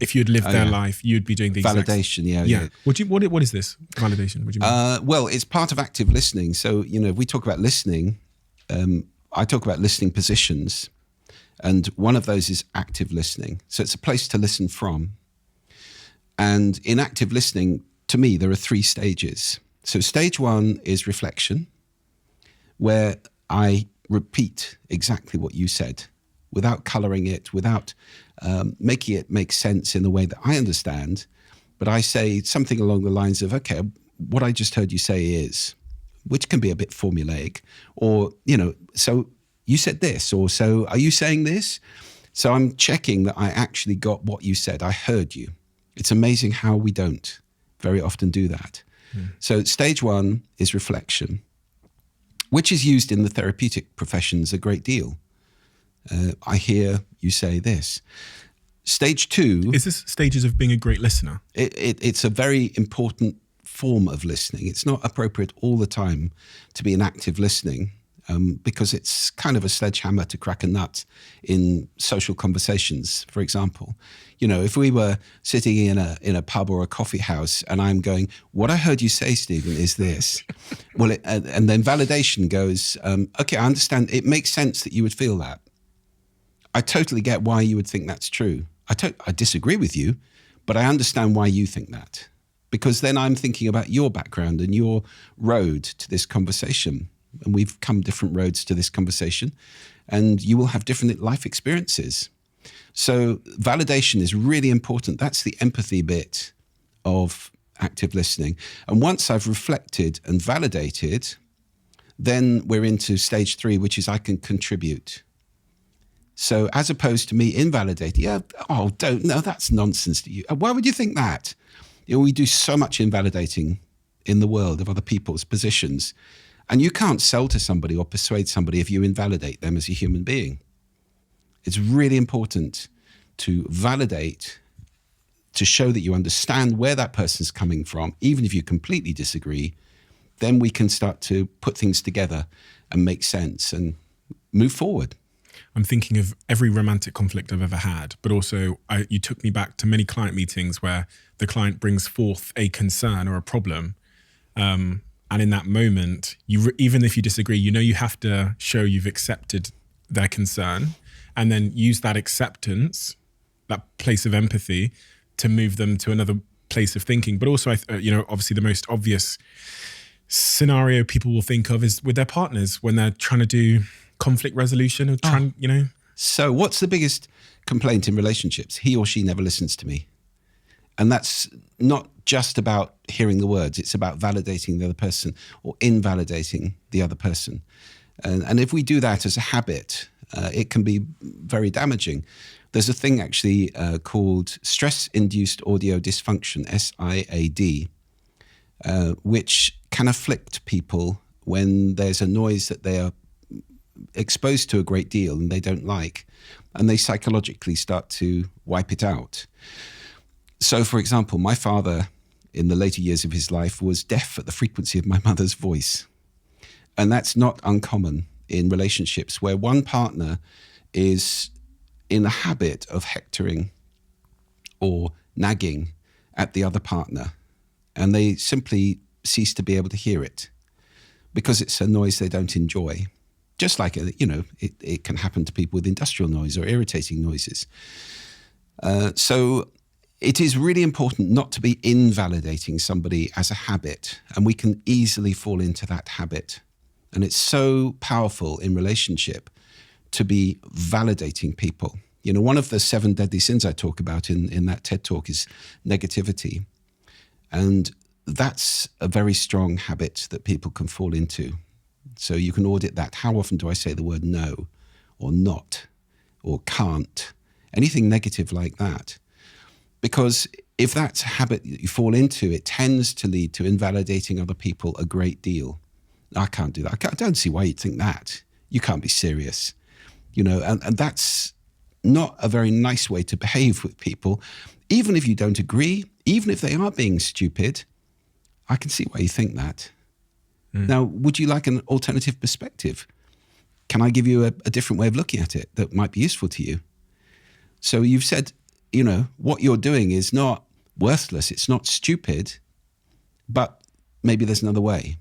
if you'd lived their life, you'd be doing the validation. Yeah. What is this validation? What do you mean? Well, it's part of active listening. So, if we talk about listening, I talk about listening positions, and one of those is active listening. So it's a place to listen from. And in active listening, to me, there are 3 stages. So stage 1 is reflection, where I repeat exactly what you said, without colouring it, without making it make sense in the way that I understand. But I say something along the lines of, okay, what I just heard you say is, which can be a bit formulaic, or, so you said this, or so are you saying this? So I'm checking that I actually got what you said. I heard you. It's amazing how we don't very often do that. So stage 1 is reflection, which is used in the therapeutic professions a great deal. I hear you say this. Stage 2... Is this stages of being a great listener? It's a very important form of listening. It's not appropriate all the time to be an active listening because it's kind of a sledgehammer to crack a nut in social conversations, for example. If we were sitting in a pub or a coffee house and I'm going, what I heard you say, Stephen, is this. Well, and then validation goes, okay, I understand. It makes sense that you would feel that. I totally get why you would think that's true. I disagree with you, but I understand why you think that. Because then I'm thinking about your background and your road to this conversation. And we've come different roads to this conversation. And you will have different life experiences. So validation is really important. That's the empathy bit of active listening. And once I've reflected and validated, then we're into stage 3, which is I can contribute. So as opposed to me invalidating, that's nonsense to you. Why would you think that? We do so much invalidating in the world of other people's positions. And you can't sell to somebody or persuade somebody if you invalidate them as a human being. It's really important to validate, to show that you understand where that person's coming from, even if you completely disagree. Then we can start to put things together and make sense and move forward. I'm thinking of every romantic conflict I've ever had, but also you took me back to many client meetings where the client brings forth a concern or a problem. And in that moment, even if you disagree, you have to show you've accepted their concern and then use that acceptance, that place of empathy, to move them to another place of thinking. But also, obviously the most obvious scenario people will think of is with their partners when they're trying to do conflict resolution or So what's the biggest complaint in relationships? He or she never listens to me. And that's not just about hearing the words. It's about validating the other person or invalidating the other person. And if we do that as a habit, it can be very damaging. There's a thing actually called stress-induced audio dysfunction, SIAD, which can afflict people when there's a noise that they are exposed to a great deal and they don't like, and they psychologically start to wipe it out. So, for example, my father, in the later years of his life, was deaf at the frequency of my mother's voice. And that's not uncommon in relationships where one partner is in a habit of hectoring or nagging at the other partner, and they simply cease to be able to hear it because it's a noise they don't enjoy. Just like, it can happen to people with industrial noise or irritating noises. So it is really important not to be invalidating somebody as a habit. And we can easily fall into that habit. And it's so powerful in relationship to be validating people. One of the 7 deadly sins I talk about in that TED Talk is negativity. And that's a very strong habit that people can fall into. So you can audit that. How often do I say the word no or not or can't? Anything negative like that. Because if that's a habit that you fall into, it tends to lead to invalidating other people a great deal. I can't do that. I don't see why you'd think that. You can't be serious. And that's not a very nice way to behave with people. Even if you don't agree, even if they are being stupid, I can see why you think that. Now, would you like an alternative perspective? Can I give you a different way of looking at it that might be useful to you? So you've said, what you're doing is not worthless, it's not stupid, but maybe there's another way.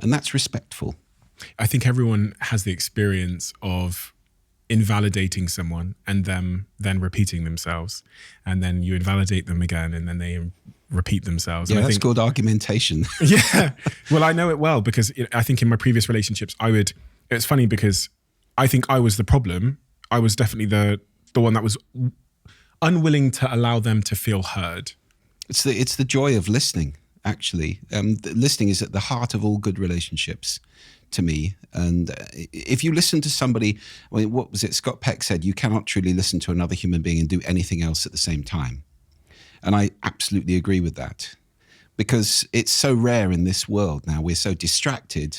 And that's respectful. I think everyone has the experience of invalidating someone and them then repeating themselves. And then you invalidate them again and then they repeat themselves. Yeah, and that's called argumentation. Yeah. Well, I know it well because I think in my previous relationships, it's funny because I think I was the problem. I was definitely the one that was unwilling to allow them to feel heard. It's the joy of listening, actually. Listening is at the heart of all good relationships to me. And if you listen to somebody, what was it? Scott Peck said, you cannot truly listen to another human being and do anything else at the same time. And I absolutely agree with that because it's so rare in this world now. We're so distracted.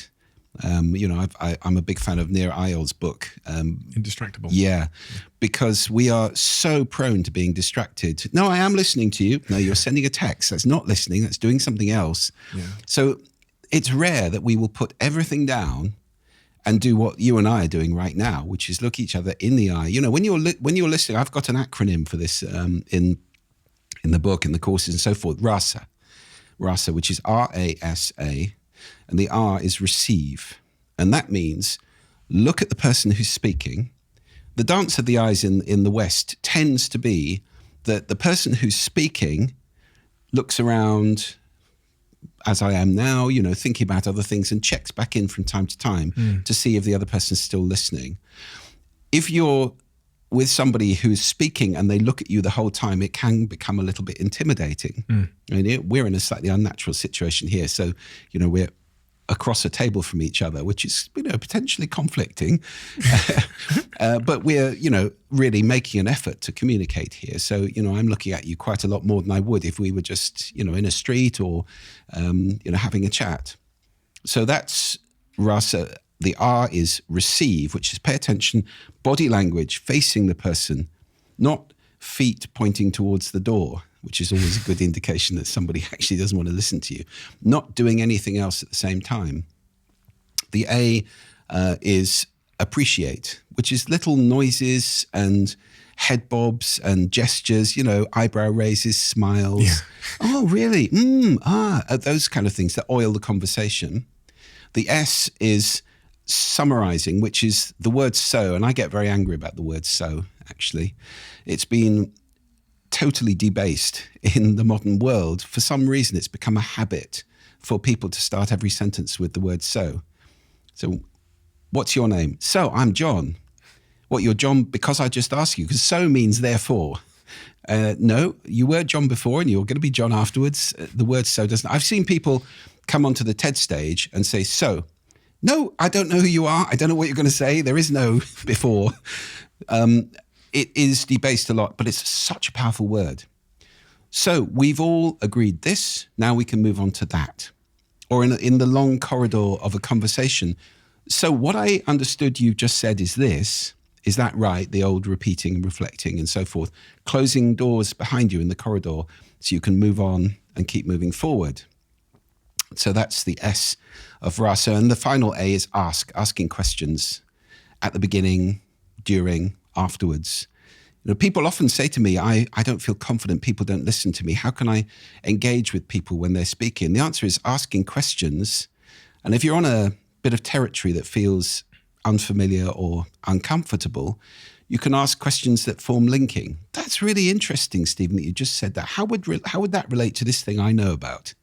I'm a big fan of Nir Eyal's book. Indistractable. Yeah, because we are so prone to being distracted. No, I am listening to you. No, you're sending a text. That's not listening. That's doing something else. Yeah. So it's rare that we will put everything down and do what you and I are doing right now, which is look each other in the eye. When you're listening, I've got an acronym for this in the book, in the courses and so forth, RASA, which is RASA, and the R is receive. And that means look at the person who's speaking. The dance of the eyes in the West tends to be that the person who's speaking looks around, as I am now, thinking about other things and checks back in from time to time to see if the other person's still listening. If you're with somebody who's speaking and they look at you the whole time, it can become a little bit intimidating. We're in a slightly unnatural situation here. So, we're across a table from each other, which is, potentially conflicting. But we're, really making an effort to communicate here. So, I'm looking at you quite a lot more than I would if we were just, in a street or, having a chat. So that's Rasa. The R is receive, which is pay attention, body language, facing the person, not feet pointing towards the door, which is always a good indication that somebody actually doesn't want to listen to you, not doing anything else at the same time. The A is appreciate, which is little noises and head bobs and gestures, eyebrow raises, smiles. Yeah. Oh, really? Those kind of things that oil the conversation. The S is summarizing, which is the word so, and I get very angry about the word so, actually. It's been totally debased in the modern world. For some reason, it's become a habit for people to start every sentence with the word so. So, what's your name? So, I'm John. What, you're John because I just asked you? Because so means therefore. No, you were John before and you're going to be John afterwards. The word so doesn't. I've seen people come onto the TED stage and say, so. No, I don't know who you are. I don't know what you're going to say. There is no before. It is debased a lot, but it's such a powerful word. So we've all agreed this. Now we can move on to that. Or in the long corridor of a conversation. So what I understood you just said is this. Is that right? The old repeating and reflecting and so forth. Closing doors behind you in the corridor so you can move on and keep moving forward. So that's the S of Rasa. And the final A is asking questions at the beginning, during, afterwards. People often say to me, I don't feel confident, people don't listen to me. How can I engage with people when they're speaking? The answer is asking questions. And if you're on a bit of territory that feels unfamiliar or uncomfortable, you can ask questions that form linking. That's really interesting, Stephen, that you just said that. How would that relate to this thing I know about?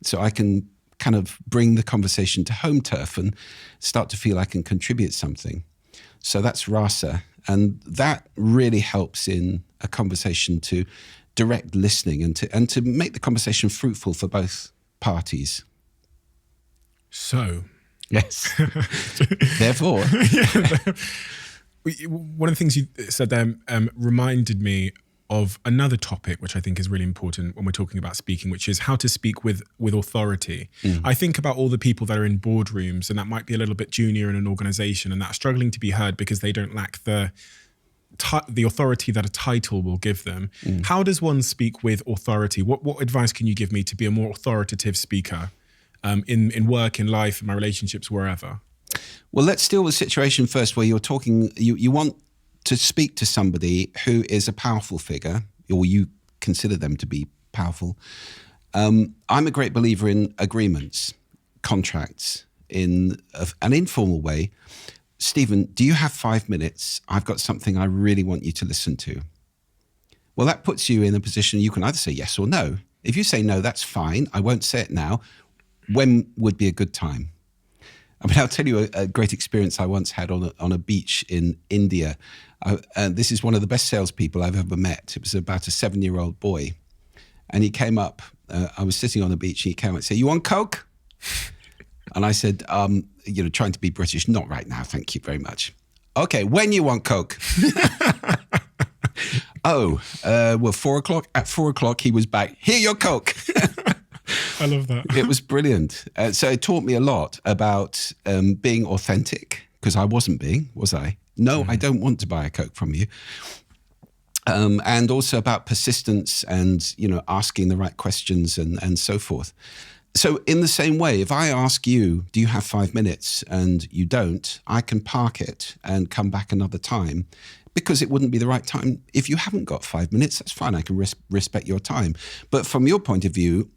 So I can kind of bring the conversation to home turf and start to feel I can contribute something. So that's rasa. And that really helps in a conversation to direct listening and to make the conversation fruitful for both parties. So, yes. Therefore. One of the things you said there reminded me of another topic, which I think is really important when we're talking about speaking, which is how to speak with authority. I think about all the people that are in boardrooms, and that might be a little bit junior in an organization, and that's struggling to be heard because they don't lack the authority that a title will give them. How does one speak with authority? What advice can you give me to be a more authoritative speaker in work, in life, in my relationships, wherever? Well, let's deal with the situation first where you're talking, you want to speak to somebody who is a powerful figure, or you consider them to be powerful. I'm a great believer in agreements, contracts, in an informal way. Stephen, do you have 5 minutes? I've got something I really want you to listen to. Well, that puts you in a position you can either say yes or no. If you say no, that's fine. I won't say it now. When would be a good time? I mean, I'll tell you a great experience I once had on a beach in India. This is one of the best salespeople I've ever met. It was about a 7-year-old boy. And he came up, I was sitting on the beach, and he came up and said, "You want Coke?" And I said, trying to be British, "Not right now, thank you very much." "Okay, when you want Coke?" Well, 4 o'clock. At 4 o'clock, he was back. "Here, your Coke." I love that. It was brilliant. So it taught me a lot about being authentic, because I wasn't being, was I? No, I don't want to buy a Coke from you. And also about persistence and, asking the right questions and so forth. So in the same way, if I ask you, do you have 5 minutes, and you don't, I can park it and come back another time, because it wouldn't be the right time. If you haven't got 5 minutes, that's fine. I can respect your time. But from your point of view,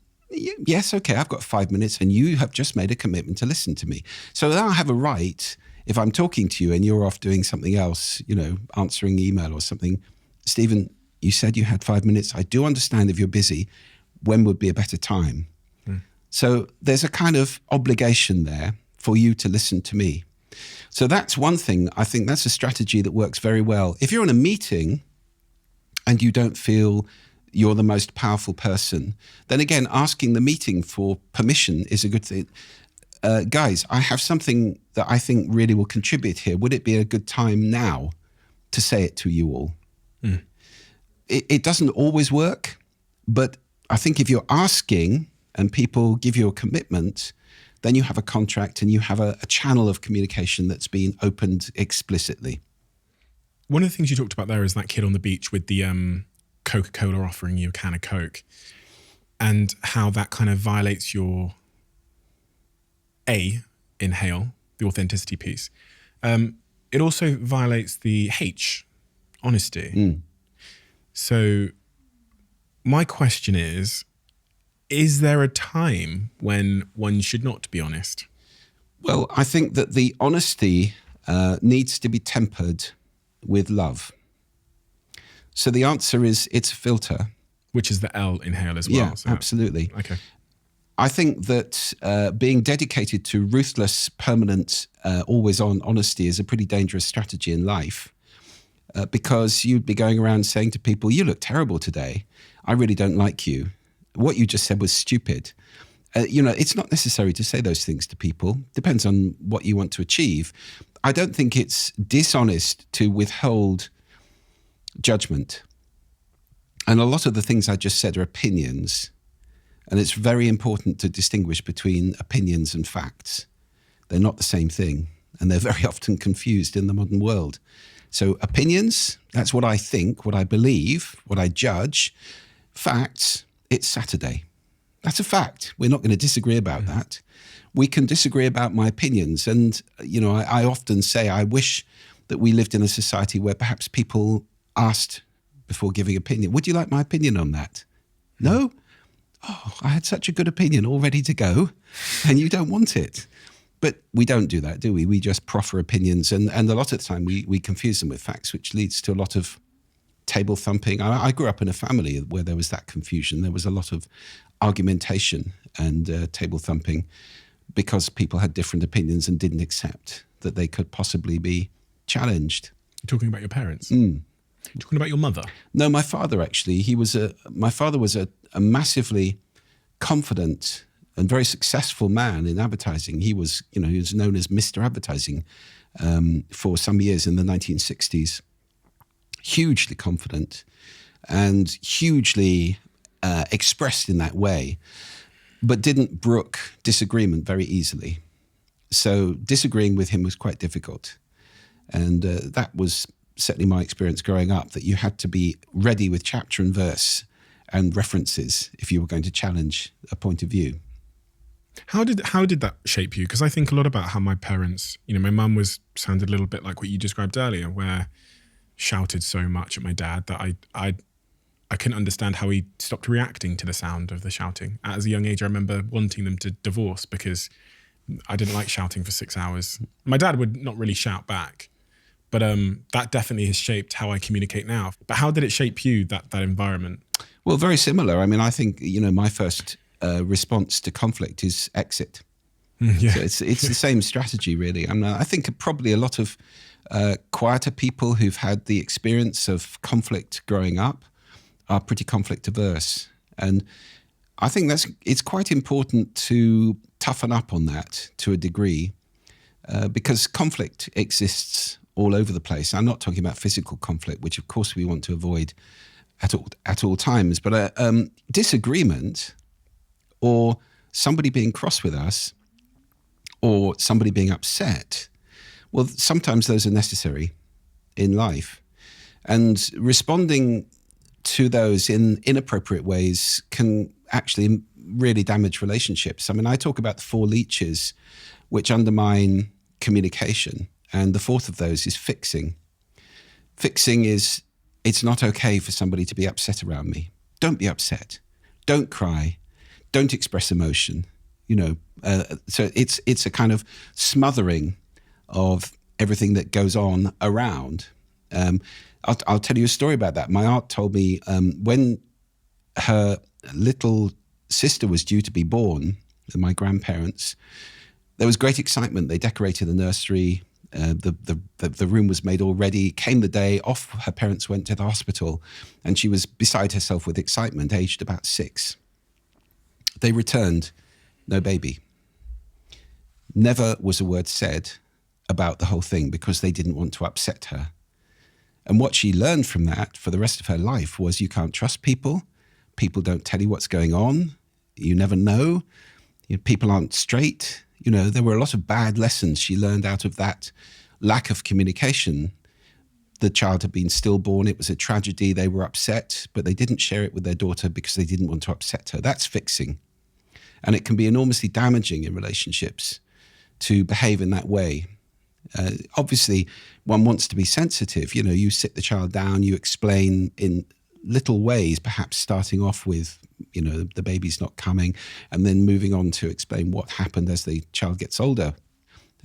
yes, okay, I've got 5 minutes, and you have just made a commitment to listen to me. So I have a right, if I'm talking to you and you're off doing something else, answering email or something, "Stephen, you said you had 5 minutes. I do understand if you're busy. When would be a better time?" So there's a kind of obligation there for you to listen to me. So that's one thing. I think that's a strategy that works very well. If you're in a meeting and you don't feel you're the most powerful person, then again, asking the meeting for permission is a good thing. Guys, I have something that I think really will contribute here. Would it be a good time now to say it to you all? It doesn't always work, but I think if you're asking and people give you a commitment, then you have a contract and you have a channel of communication that's been opened explicitly. One of the things you talked about there is that kid on the beach with the Coca-Cola offering you a can of Coke, and how that kind of violates your inhale, the authenticity piece. It also violates the H, honesty. So my question is there a time when one should not be honest? Well, I think that the honesty needs to be tempered with love. So the answer is it's a filter. Which is the L inhale as well. Yeah, so. absolutely. Okay. I think that being dedicated to ruthless, permanent, always-on honesty is a pretty dangerous strategy in life, because you'd be going around saying to people, "You look terrible today. I really don't like you. What you just said was stupid." It's not necessary to say those things to people. Depends on what you want to achieve. I don't think it's dishonest to withhold judgment. And a lot of the things I just said are opinions. And it's very important to distinguish between opinions and facts. They're not the same thing. And they're very often confused in the modern world. So opinions, that's what I think, what I believe, what I judge. Facts, it's Saturday. That's a fact. We're not going to disagree about that. We can disagree about my opinions. And, I often say I wish that we lived in a society where perhaps people asked before giving opinion, "Would you like my opinion on that?" No? "Oh, I had such a good opinion all ready to go, and you don't want it." But we don't do that, do we? We just proffer opinions, and a lot of the time we confuse them with facts, which leads to a lot of table thumping. I grew up in a family where there was that confusion. There was a lot of argumentation and table thumping because people had different opinions and didn't accept that they could possibly be challenged. You're talking about your parents? You're talking about your mother? No, my father actually. My father was a massively confident and very successful man in advertising. He was known as Mr. Advertising for some years in the 1960s. Hugely confident and hugely expressed in that way, but didn't brook disagreement very easily. So disagreeing with him was quite difficult. And that was certainly my experience growing up, that you had to be ready with chapter and verse and references if you were going to challenge a point of view. How did that shape you? Because I think a lot about how my parents, my mum sounded a little bit like what you described earlier, where shouted so much at my dad that I couldn't understand how he stopped reacting to the sound of the shouting. At a young age, I remember wanting them to divorce because I didn't like shouting for 6 hours. My dad would not really shout back, but that definitely has shaped how I communicate now. But how did it shape you, that environment? Well, very similar. I mean, I think, my first response to conflict is exit. Yeah. So it's the same strategy, really. I think probably a lot of quieter people who've had the experience of conflict growing up are pretty conflict averse. And I think it's quite important to toughen up on that to a degree because conflict exists all over the place. I'm not talking about physical conflict, which of course we want to avoid at all times, but disagreement or somebody being cross with us or somebody being upset, well, sometimes those are necessary in life. And responding to those in inappropriate ways can actually really damage relationships. I mean, I talk about the 4 leeches which undermine communication. And the 4th of those is fixing. Fixing is, it's not okay for somebody to be upset around me. Don't be upset. Don't cry. Don't express emotion. So it's a kind of smothering of everything that goes on around. I'll tell you a story about that. My aunt told me when her little sister was due to be born, my grandparents, there was great excitement. They decorated the nursery. The room was made all ready. Came the day, off her parents went to the hospital, and she was beside herself with excitement, aged about 6. They returned, no baby. Never was a word said about the whole thing because they didn't want to upset her. And what she learned from that for the rest of her life was you can't trust people. People don't tell you what's going on. You never know. People aren't straight. There were a lot of bad lessons she learned out of that lack of communication. The child had been stillborn. It was a tragedy. They were upset, but they didn't share it with their daughter because they didn't want to upset her. That's fixing. And it can be enormously damaging in relationships to behave in that way. Obviously, one wants to be sensitive. You sit the child down, you explain in little ways, perhaps starting off with, the baby's not coming, and then moving on to explain what happened as the child gets older.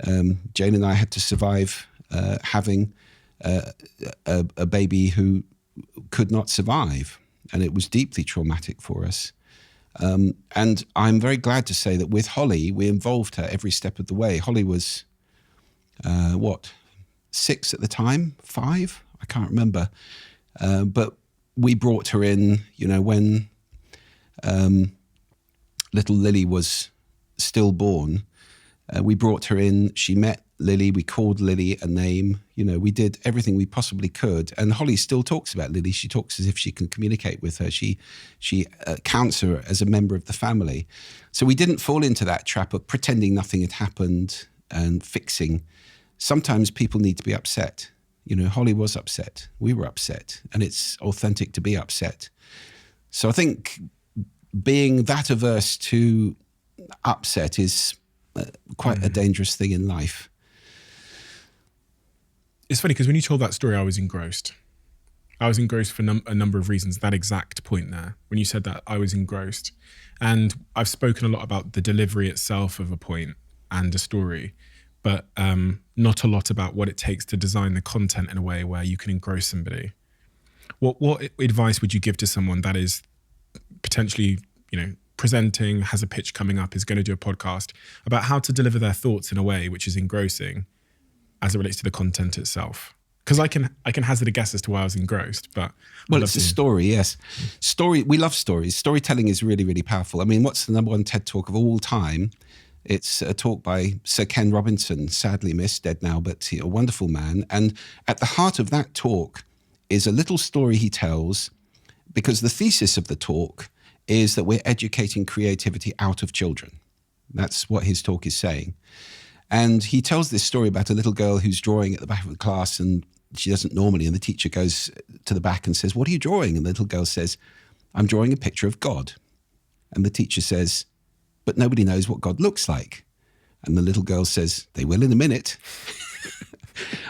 Jane and I had to survive having a baby who could not survive, and it was deeply traumatic for us. And I'm very glad to say that with Holly, we involved her every step of the way. Holly was, 6 at the time? 5? I can't remember. But we brought her in, when little Lily was stillborn. We brought her in. She met Lily. We called Lily a name. We did everything we possibly could. And Holly still talks about Lily. She talks as if she can communicate with her. She counts her as a member of the family. So we didn't fall into that trap of pretending nothing had happened and fixing. Sometimes people need to be upset. Holly was upset. We were upset. And it's authentic to be upset. So I think being that averse to upset is quite a dangerous thing in life. It's funny because when you told that story, I was engrossed. I was engrossed for a number of reasons. That exact point there, when you said that, I was engrossed. And I've spoken a lot about the delivery itself of a point and a story, but not a lot about what it takes to design the content in a way where you can engross somebody. What advice would you give to someone that is potentially, presenting, has a pitch coming up, is going to do a podcast, about how to deliver their thoughts in a way which is engrossing as it relates to the content itself? Because I can hazard a guess as to why I was engrossed, but it's a story. Yes, we love stories. Storytelling is really, really powerful. I mean, what's the number one TED talk of all time? It's a talk by Sir Ken Robinson, sadly missed, dead now, but a wonderful man. And at the heart of that talk is a little story he tells, because the thesis of the talk is that we're educating creativity out of children. That's what his talk is saying. And he tells this story about a little girl who's drawing at the back of the class, and she doesn't normally, and the teacher goes to the back and says, "What are you drawing?" And the little girl says, "I'm drawing a picture of God." And the teacher says, "But nobody knows what God looks like." And the little girl says, "They will in a minute."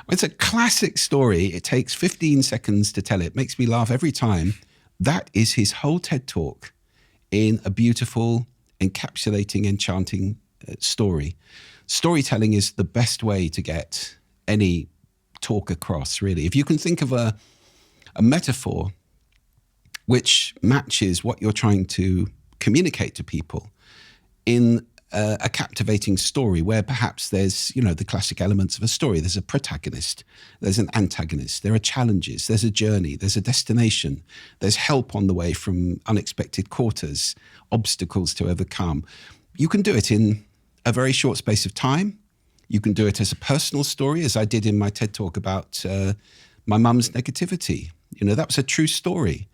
It's a classic story. It takes 15 seconds to tell it. Makes me laugh every time. That is his whole TED talk in a beautiful, encapsulating, enchanting story. Storytelling is the best way to get any talk across, really. If you can think of a metaphor which matches what you're trying to communicate to people in a captivating story, where perhaps there's, the classic elements of a story. There's a protagonist, there's an antagonist, there are challenges, there's a journey, there's a destination, there's help on the way from unexpected quarters, obstacles to overcome. You can do it in a very short space of time. You can do it as a personal story, as I did in my TED talk about my mum's negativity. That was a true story.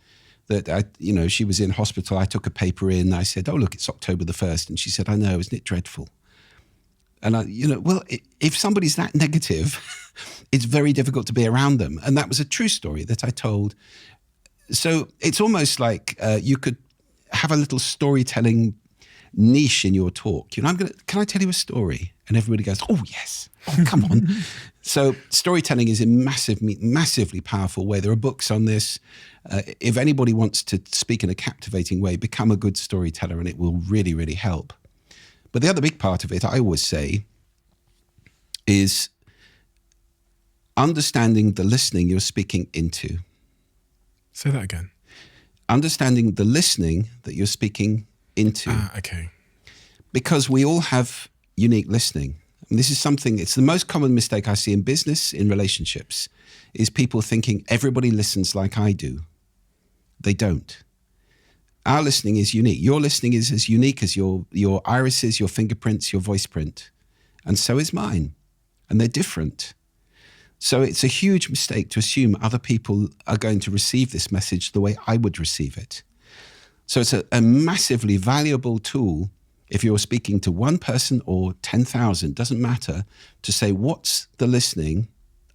That she was in hospital. I took a paper in. I said, "Oh, look, it's October the 1st." And she said, "I know, isn't it dreadful?" And if somebody's that negative, it's very difficult to be around them. And that was a true story that I told. So it's almost like you could have a little storytelling niche in your talk. Can I tell you a story? And everybody goes, "Oh, yes. Oh, come on." So storytelling is a massively powerful way. There are books on this. If anybody wants to speak in a captivating way, become a good storyteller, and it will really, really help. But the other big part of it, I always say, is understanding the listening you're speaking into. Say that again. Understanding the listening that you're speaking into. Okay. Because we all have unique listening. And this is something, it's the most common mistake I see in business, in relationships, is people thinking everybody listens like I do. They don't. Our listening is unique. Your listening is as unique as your irises, your fingerprints, your voice print. And so is mine. And they're different. So it's a huge mistake to assume other people are going to receive this message the way I would receive it. So it's a massively valuable tool if you're speaking to one person or 10,000, doesn't matter, to say, what's the listening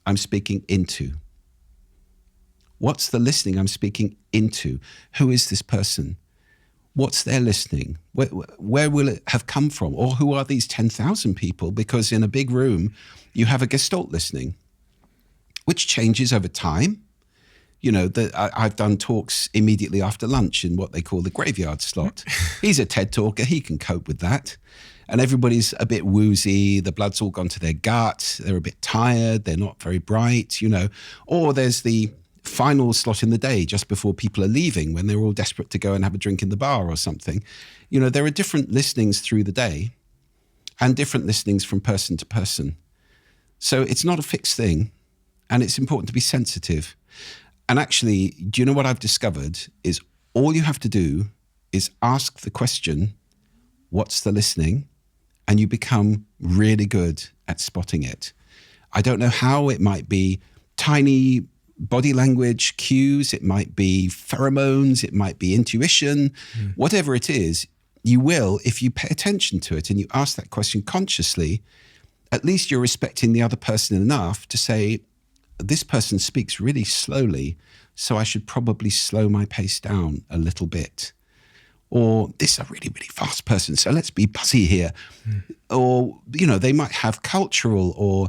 I'm speaking into? What's the listening I'm speaking into? Who is this person? What's their listening? Where will it have come from? Or who are these 10,000 people? Because in a big room, you have a gestalt listening, which changes over time. I've done talks immediately after lunch in what they call the graveyard slot. He's a TED talker. He can cope with that. And everybody's a bit woozy. The blood's all gone to their gut. They're a bit tired. They're not very bright, Or there's the final slot in the day just before people are leaving, when they're all desperate to go and have a drink in the bar or something. There are different listenings through the day and different listenings from person to person. So it's not a fixed thing, and it's important to be sensitive. And actually, do you know what I've discovered is all you have to do is ask the question, what's the listening? And you become really good at spotting it. I don't know how. It might be tiny body language cues. It might be pheromones. It might be intuition. Whatever it is, you will, if you pay attention to it and you ask that question consciously, at least you're respecting the other person enough to say, this person speaks really slowly, so I should probably slow my pace down a little bit. Or this is a really, really fast person, so let's be buzzy here. Or, they might have cultural or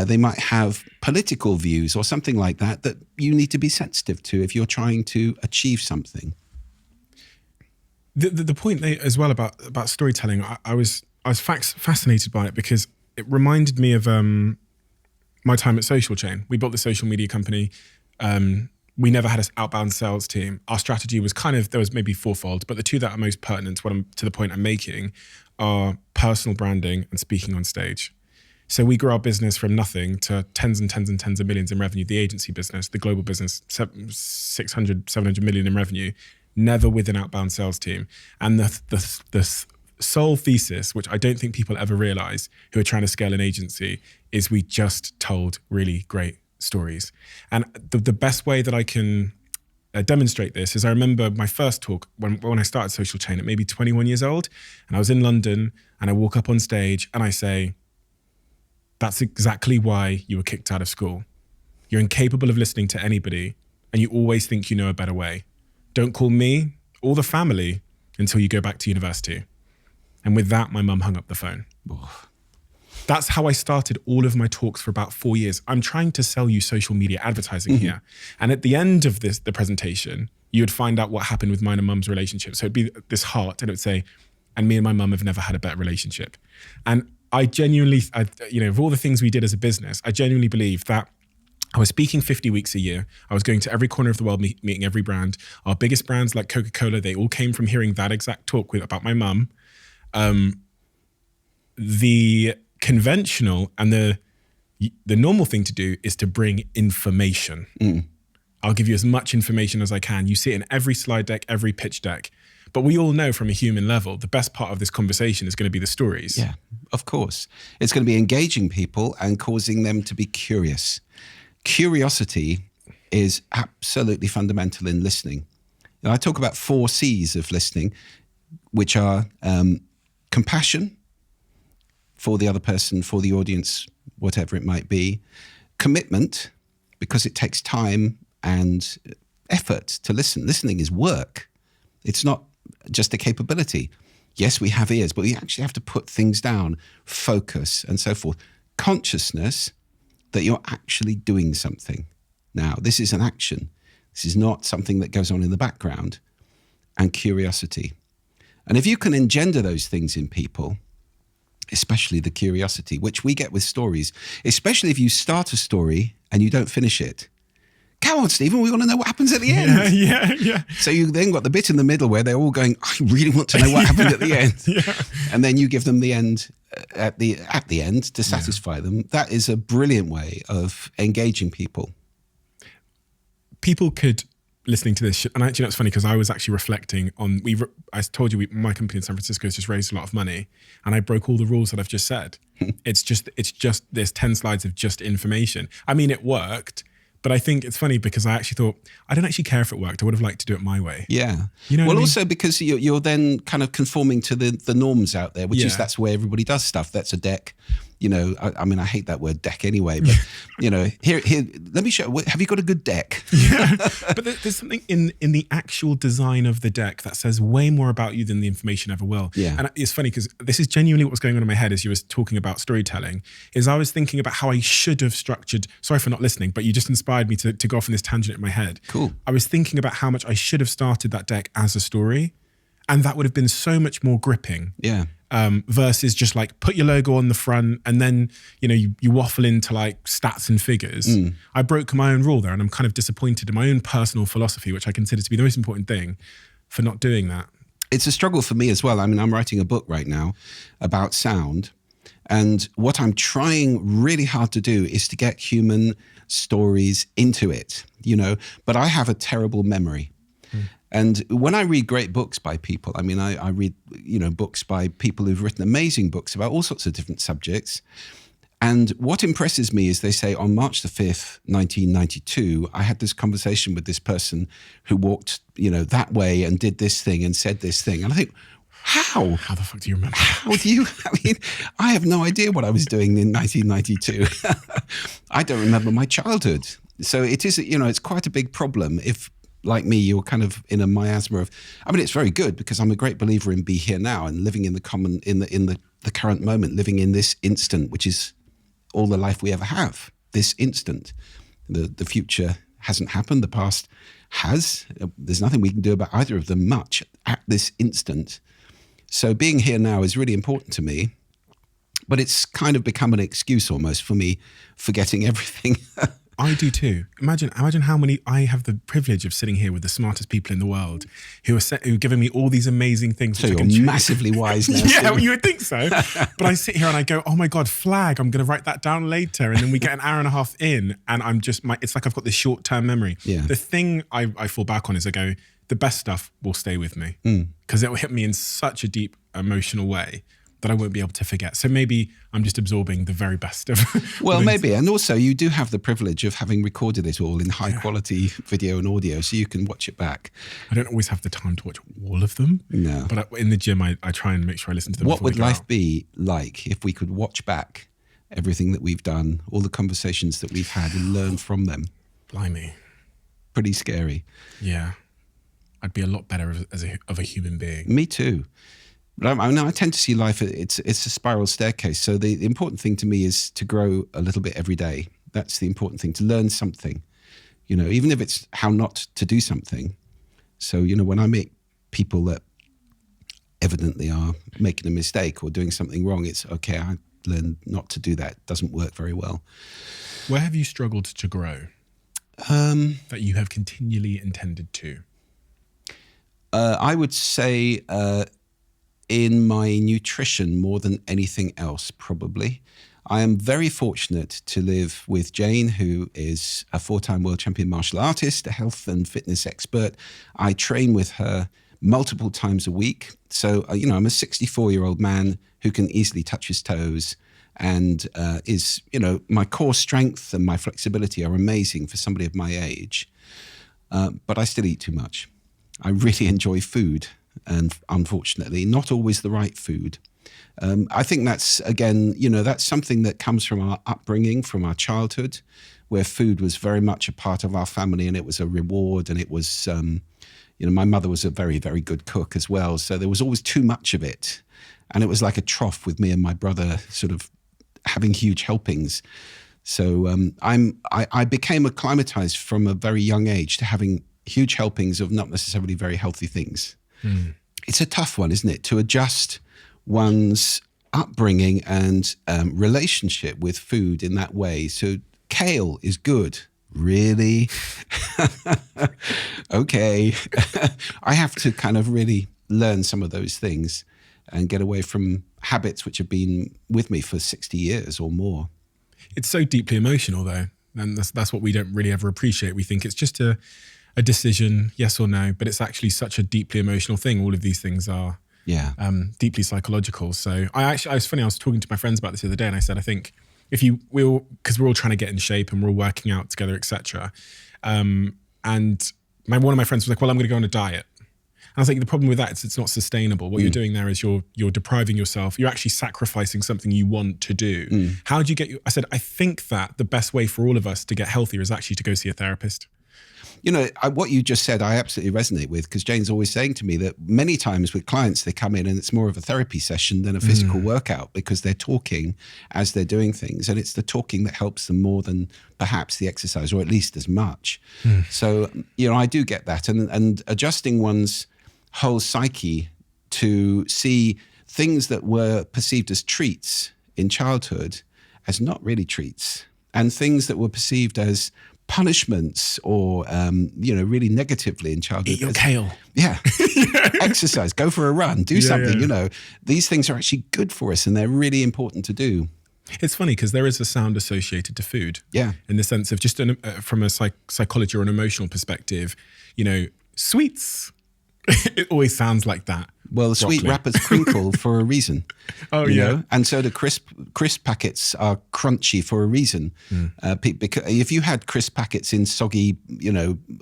they might have political views or something like that you need to be sensitive to if you're trying to achieve something. The point as well about storytelling, I was was fascinated by it because it reminded me of my time at Social Chain. We built the social media company. We never had an outbound sales team. Our strategy was there was maybe fourfold, but the two that are most pertinent to the point I'm making are personal branding and speaking on stage. So we grew our business from nothing to tens and tens and tens of millions in revenue. The agency business, the global business, 600, 700 million in revenue, never with an outbound sales team. And the sole thesis, which I don't think people ever realize who are trying to scale an agency, is we just told really great stories. And the best way that I can demonstrate this is I remember my first talk when I started Social Chain at maybe 21 years old, and I was in London and I walk up on stage and I say, that's exactly why you were kicked out of school. You're incapable of listening to anybody and you always think you know a better way. Don't call me or the family until you go back to university. And with that, my mum hung up the phone. That's how I started all of my talks for about 4 years. I'm trying to sell you social media advertising here. And at the end of the presentation, you would find out what happened with mine and mum's relationship. So it'd be this heart and it would say, and me and my mum have never had a better relationship. And I genuinely, of all the things we did as a business, I genuinely believe that I was speaking 50 weeks a year. I was going to every corner of the world, meeting every brand. Our biggest brands like Coca-Cola, they all came from hearing that exact talk about my mum. The conventional and the normal thing to do is to bring information. I'll give you as much information as I can. You see it in every slide deck, every pitch deck. But we all know from a human level, the best part of this conversation is going to be the stories. Yeah, of course. It's going to be engaging people and causing them to be curious. Curiosity is absolutely fundamental in listening. Now, I talk about 4 C's of listening, which are compassion for the other person, for the audience, whatever it might be. Commitment, because it takes time and effort to listen. Listening is work. It's not just a capability. Yes, we have ears, but we actually have to put things down, focus, and so forth. Consciousness that you're actually doing something. Now, this is an action. This is not something that goes on in the background. And curiosity. And if you can engender those things in people, especially the curiosity, which we get with stories, especially if you start a story and you don't finish it. Come on, Stephen, we want to know what happens at the end. Yeah. So you then got the bit in the middle where they're all going, I really want to know what happened at the end. And then you give them the end at the end to satisfy them. That is a brilliant way of engaging people. People could, listening to this, and actually that's funny because I was actually reflecting on, I told you my company in San Francisco has just raised a lot of money and I broke all the rules that I've just said. It's just there's 10 slides of just information. I mean, it worked. But I think it's funny because I actually thought, I don't actually care if it worked. I would have liked to do it my way. Yeah. You know what I mean? Also because you're then kind of conforming to the norms out there, which is that's where everybody does stuff. That's a deck. I mean, I hate that word deck anyway, but here, let me show. Have you got a good deck? Yeah. But there's something in the actual design of the deck that says way more about you than the information ever will. Yeah. And it's funny because this is genuinely what was going on in my head as you were talking about storytelling, is I was thinking about how I should have structured, sorry for not listening, but you just inspired me to go off on this tangent in my head. Cool. I was thinking about how much I should have started that deck as a story. And that would have been so much more gripping. Yeah. Versus just like put your logo on the front and then, you waffle into like stats and figures. I broke my own rule there and I'm kind of disappointed in my own personal philosophy, which I consider to be the most important thing, for not doing that. It's a struggle for me as well. I mean, I'm writing a book right now about sound. And what I'm trying really hard to do is to get human stories into it, but I have a terrible memory. And when I read great books by people, I mean, I read, books by people who've written amazing books about all sorts of different subjects. And what impresses me is they say on March the 5th, 1992, I had this conversation with this person who walked, that way and did this thing and said this thing. And I think, how? How the fuck do you remember? How do you, I have no idea what I was doing in 1992. I don't remember my childhood. So it is, it's quite a big problem if, like me, you're kind of in a miasma of, it's very good because I'm a great believer in be here now and living in the current moment, living in this instant, which is all the life we ever have, this instant. The future hasn't happened, the past has. There's nothing we can do about either of them much at this instant. So being here now is really important to me. But it's kind of become an excuse almost for me forgetting everything. I do too. Imagine how many, I have the privilege of sitting here with the smartest people in the world who are giving me all these amazing things. So you're massively wise now. Yeah, well, you would think so. But I sit here and I go, oh my God, flag, I'm going to write that down later. And then we get an hour and a half in and I'm just, it's like I've got this short-term memory. Yeah. The thing I fall back on is I go, the best stuff will stay with me because it will hit me in such a deep emotional way that I won't be able to forget. So maybe I'm just absorbing the very best of Well, maybe. And also you do have the privilege of having recorded it all in high quality video and audio, so you can watch it back. I don't always have the time to watch all of them. No. But in the gym, I try and make sure I listen to them. What before we would go life out. be like if we could watch back everything that we've done, all the conversations that we've had and learn from them? Blimey. Pretty scary. Yeah. I'd be a lot better of a human being. Me too. But I tend to see life, it's a spiral staircase. So the important thing to me is to grow a little bit every day. That's the important thing, to learn something, even if it's how not to do something. So, when I meet people that evidently are making a mistake or doing something wrong, it's okay, I learned not to do that. It doesn't work very well. Where have you struggled to grow that you have continually intended to? I would say in my nutrition more than anything else, probably. I am very fortunate to live with Jane, who is a 4-time world champion martial artist, a health and fitness expert. I train with her multiple times a week. So, I'm a 64-year-old man who can easily touch his toes and is, my core strength and my flexibility are amazing for somebody of my age. But I still eat too much. I really enjoy food. And unfortunately, not always the right food. I think that's, again, that's something that comes from our upbringing, from our childhood, where food was very much a part of our family and it was a reward. And it was, my mother was a very, very good cook as well. So there was always too much of it. And it was like a trough with me and my brother sort of having huge helpings. So I became acclimatized from a very young age to having huge helpings of not necessarily very healthy things. It's a tough one, isn't it, to adjust one's upbringing and relationship with food in that way. So kale is good. Really? Okay. I have to kind of really learn some of those things and get away from habits which have been with me for 60 years or more. It's so deeply emotional, though. And that's what we don't really ever appreciate. We think it's just a decision, yes or no, but it's actually such a deeply emotional thing. All of these things are deeply psychological. So I was funny, I was talking to my friends about this the other day and I said, I think because we're all trying to get in shape and we're all working out together, etc. And one of my friends was like, well, I'm going to go on a diet. And I was like, the problem with that is it's not sustainable. What you're doing there is you're depriving yourself. You're actually sacrificing something you want to do. How do you get, I said, I think that the best way for all of us to get healthier is actually to go see a therapist. What you just said, I absolutely resonate with, because Jane's always saying to me that many times with clients, they come in and it's more of a therapy session than a physical workout because they're talking as they're doing things. And it's the talking that helps them more than perhaps the exercise, or at least as much. So, I do get that. And adjusting one's whole psyche to see things that were perceived as treats in childhood as not really treats, and things that were perceived as punishments or, really negatively in childhood. Eat your kale. Yeah. Exercise, go for a run, do something, These things are actually good for us and they're really important to do. It's funny because there is a sound associated to food. Yeah. In the sense of just from a psychology or an emotional perspective, sweets. It always sounds like that. Well, the sweet wrappers crinkle for a reason. Oh, you yeah. know? And so the crisp packets are crunchy for a reason. Because if you had crisp packets in soggy,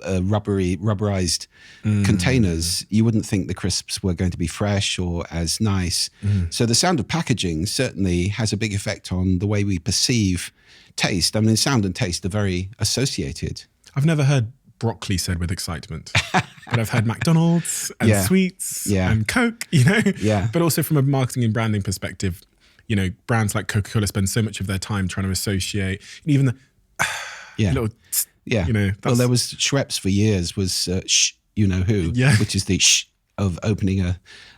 rubberized containers, you wouldn't think the crisps were going to be fresh or as nice. So the sound of packaging certainly has a big effect on the way we perceive taste. I mean, sound and taste are very associated. I've never heard broccoli said with excitement, but I've had McDonald's and sweets and Coke, but also from a marketing and branding perspective, brands like Coca-Cola spend so much of their time trying to associate, and even the little, well, there was Schweppes for years was which is the shh. of opening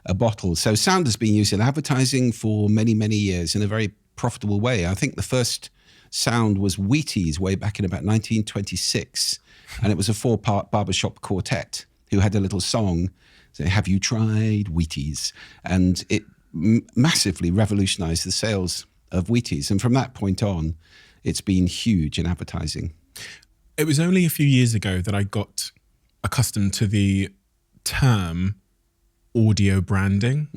a bottle. So sound has been used in advertising for many, many years in a very profitable way. I think the first sound was Wheaties way back in about 1926. And it was a 4-part barbershop quartet who had a little song, say, "Have you tried Wheaties?" And it massively revolutionized the sales of Wheaties. And from that point on, it's been huge in advertising. It was only a few years ago that I got accustomed to the term audio branding.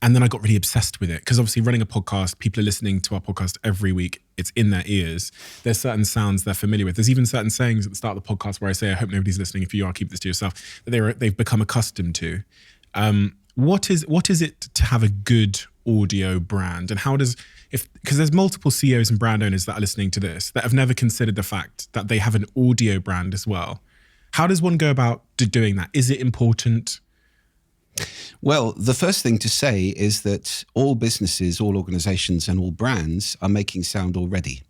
And then I got really obsessed with it because obviously running a podcast, people are listening to our podcast every week. It's in their ears. There's certain sounds they're familiar with. There's even certain sayings at the start of the podcast where I say, I hope nobody's listening. If you are, keep this to yourself, that they've become accustomed to. What is it to have a good audio brand? And how does, because there's multiple CEOs and brand owners that are listening to this that have never considered the fact that they have an audio brand as well. How does one go about doing that? Is it important? Well, the first thing to say is that all businesses, all organizations and all brands are making sound already.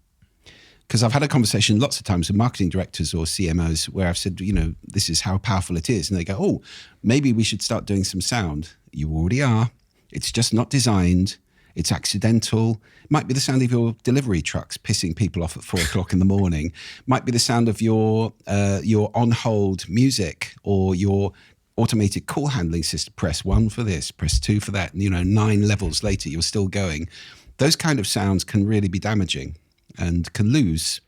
Because I've had a conversation lots of times with marketing directors or CMOs where I've said, this is how powerful it is. And they go, oh, maybe we should start doing some sound. You already are. It's just not designed. It's accidental. It might be the sound of your delivery trucks pissing people off at 4:00 in the morning. It might be the sound of your on-hold music or your automated call handling system. Press 1 for this, press 2 for that. 9 levels later, you're still going. Those kind of sounds can really be damaging and can lose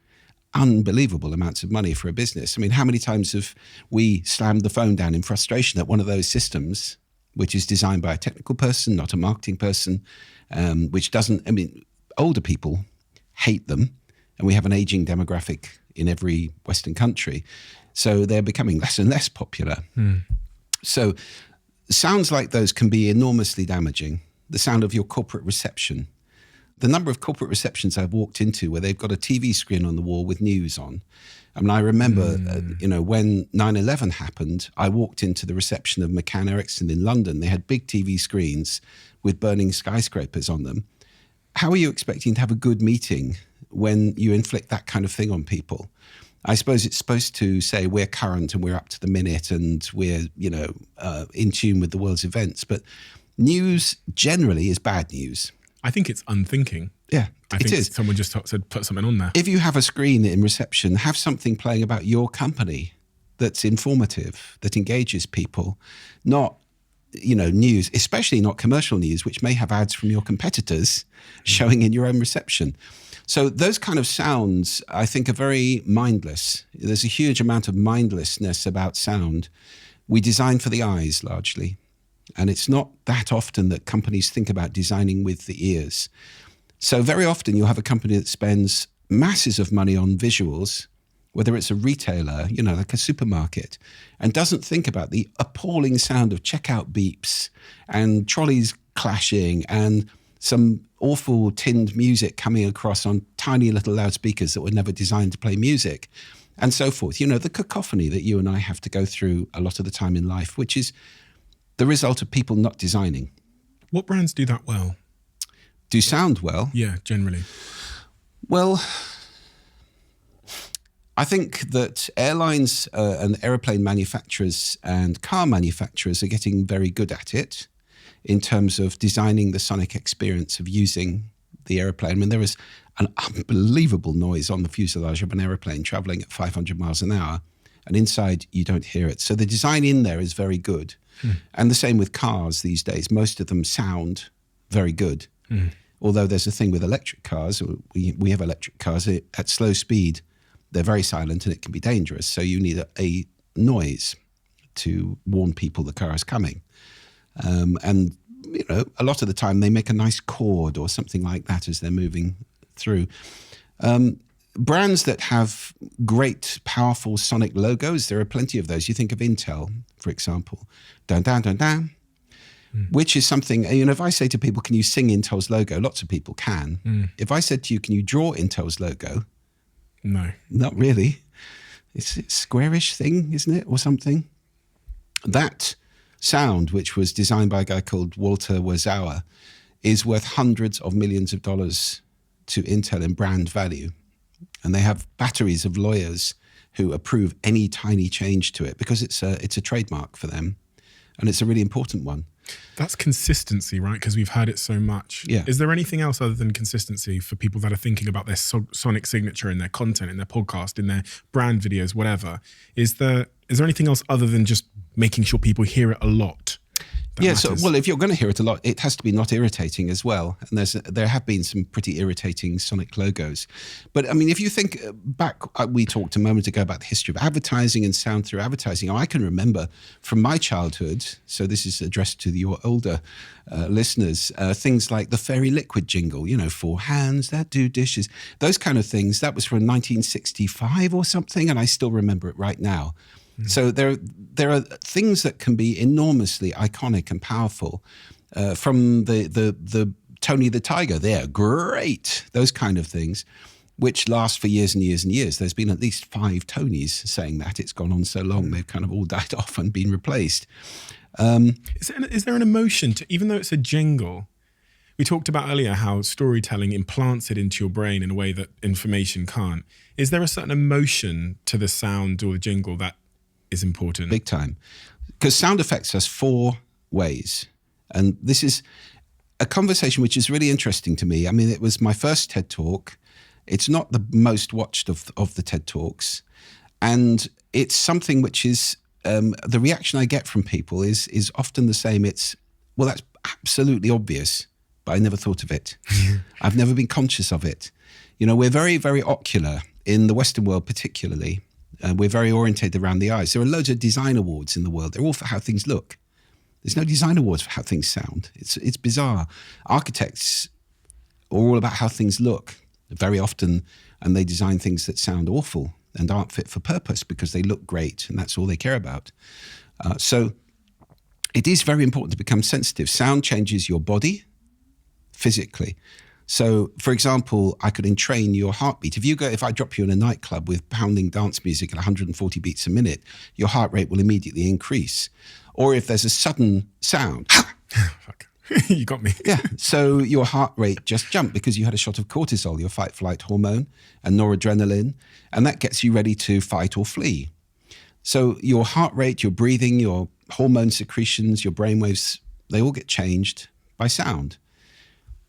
unbelievable amounts of money for a business. I mean, how many times have we slammed the phone down in frustration at one of those systems, which is designed by a technical person, not a marketing person, which doesn't, older people hate them. And we have an aging demographic in every Western country. So they're becoming less and less popular. So sounds like those can be enormously damaging. The sound of your corporate reception. The number of corporate receptions I've walked into where they've got a TV screen on the wall with news on. I remember, when 9/11 happened, I walked into the reception of McCann Erickson in London. They had big TV screens with burning skyscrapers on them. How are you expecting to have a good meeting when you inflict that kind of thing on people? I suppose it's supposed to say we're current and we're up to the minute and we're, in tune with the world's events. But news generally is bad news. I think it's unthinking. Yeah, I think someone just said put something on there. If you have a screen in reception, have something playing about your company that's informative, that engages people, not, news, especially not commercial news, which may have ads from your competitors showing in your own reception. So those kind of sounds, I think, are very mindless. There's a huge amount of mindlessness about sound. We design for the eyes largely. And it's not that often that companies think about designing with the ears. So very often you'll have a company that spends masses of money on visuals, whether it's a retailer, like a supermarket, and doesn't think about the appalling sound of checkout beeps and trolleys clashing and some awful tinned music coming across on tiny little loudspeakers that were never designed to play music and so forth. The cacophony that you and I have to go through a lot of the time in life, which is the result of people not designing. What brands do that well? Do sound well? Yeah, generally. Well, I think that airlines and aeroplane manufacturers and car manufacturers are getting very good at it in terms of designing the sonic experience of using the aeroplane. There is an unbelievable noise on the fuselage of an aeroplane traveling at 500 miles an hour, and inside you don't hear it. So the design in there is very good. And the same with cars these days. Most of them sound very good. Although there's a thing with electric cars, we have electric cars at slow speed, they're very silent and it can be dangerous. So you need a noise to warn people the car is coming. And a lot of the time they make a nice chord or something like that as they're moving through. Brands that have great, powerful sonic logos, there are plenty of those. You think of Intel, for example. Dun, dun, dun, dun. Which is something, if I say to people, can you sing Intel's logo? Lots of people can. If I said to you, can you draw Intel's logo? No. Not really. It's a squarish thing, isn't it? Or something. That sound, which was designed by a guy called Walter Warsauer, is worth hundreds of millions of dollars to Intel in brand value. And they have batteries of lawyers who approve any tiny change to it because it's a trademark for them. And it's a really important one. That's consistency, right? Because we've heard it so much. Yeah. Is there anything else other than consistency for people that are thinking about their sonic signature in their content, in their podcast, in their brand videos, whatever? Is there anything else other than just making sure people hear it a lot? Yeah, well, if you're going to hear it a lot, it has to be not irritating as well. And there have been some pretty irritating sonic logos. But I mean, if you think back, we talked a moment ago about the history of advertising and sound through advertising. I can remember from my childhood, so this is addressed to your older listeners, things like the Fairy Liquid jingle, 4 hands that do dishes, those kind of things. That was from 1965 or something, and I still remember it right now. So there are things that can be enormously iconic and powerful. From the Tony the Tiger, they're great. Those kind of things, which last for years and years and years. There's been at least 5 Tonys saying that. It's gone on so long, they've kind of all died off and been replaced. Is there an emotion to, even though it's a jingle? We talked about earlier how storytelling implants it into your brain in a way that information can't. Is there a certain emotion to the sound or the jingle that is important? Big time. Because sound affects us 4 ways. And this is a conversation which is really interesting to me. I mean, it was my first TED Talk. It's not the most watched of the TED Talks. And it's something which is, the reaction I get from people is often the same. It's, well, that's absolutely obvious, but I never thought of it. I've never been conscious of it. We're very, very ocular in the Western world particularly. We're very orientated around the eyes. There are loads of design awards in the world. They're all for how things look. There's no design awards for how things sound. It's bizarre. Architects are all about how things look very often, and they design things that sound awful and aren't fit for purpose because they look great, and that's all they care about. So it is very important to become sensitive. Sound changes your body physically. So, for example, I could entrain your heartbeat. If I drop you in a nightclub with pounding dance music at 140 beats a minute, your heart rate will immediately increase. Or if there's a sudden sound, Fuck. You got me. yeah, so your heart rate just jumped because you had a shot of cortisol, your fight-flight hormone, and noradrenaline, and that gets you ready to fight or flee. So your heart rate, your breathing, your hormone secretions, your brainwaves, they all get changed by sound.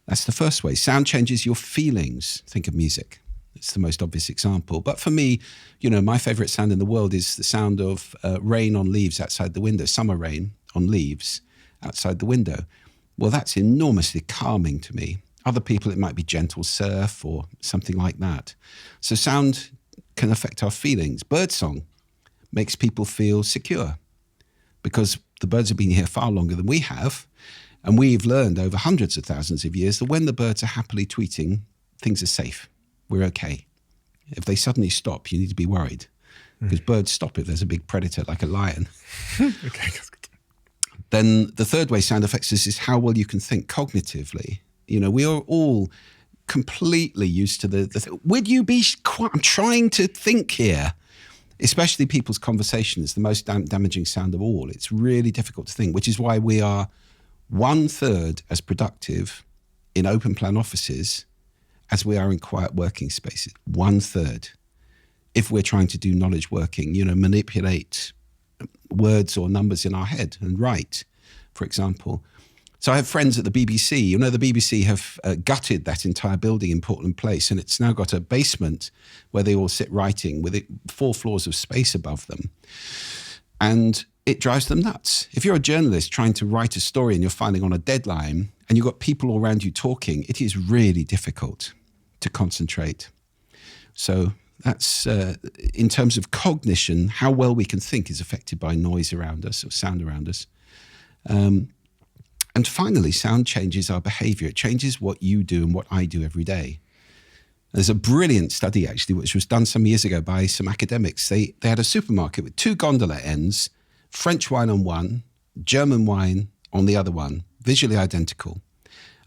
That's the first way. Sound changes your feelings. Think of music. It's the most obvious example. But for me, my favorite sound in the world is the sound of rain on leaves outside the window, summer rain on leaves outside the window. Well, that's enormously calming to me. Other people, it might be gentle surf or something like that. So sound can affect our feelings. Birdsong makes people feel secure because the birds have been here far longer than we have. And we've learned over hundreds of thousands of years that when the birds are happily tweeting, things are safe. We're okay. If they suddenly stop, you need to be worried because birds stop if there's a big predator like a lion. Okay, that's good. Then the third way sound affects us is how well you can think cognitively. We are all completely used to would you be quiet? I'm trying to think here. Especially people's conversation is the most damaging sound of all. It's really difficult to think, which is why we are 1/3 as productive in open plan offices as we are in quiet working spaces. 1/3. If we're trying to do knowledge working, manipulate words or numbers in our head and write, for example. So I have friends at the BBC. The BBC have gutted that entire building in Portland Place, and it's now got a basement where they all sit writing with 4 floors of space above them. And it drives them nuts. If you're a journalist trying to write a story and you're filing on a deadline and you've got people all around you talking, it is really difficult to concentrate. So that's, in terms of cognition, how well we can think is affected by noise around us or sound around us. And finally, sound changes our behavior. It changes what you do and what I do every day. There's a brilliant study, actually, which was done some years ago by some academics. They had a supermarket with 2 gondola ends, French wine on one, German wine on the other one, visually identical.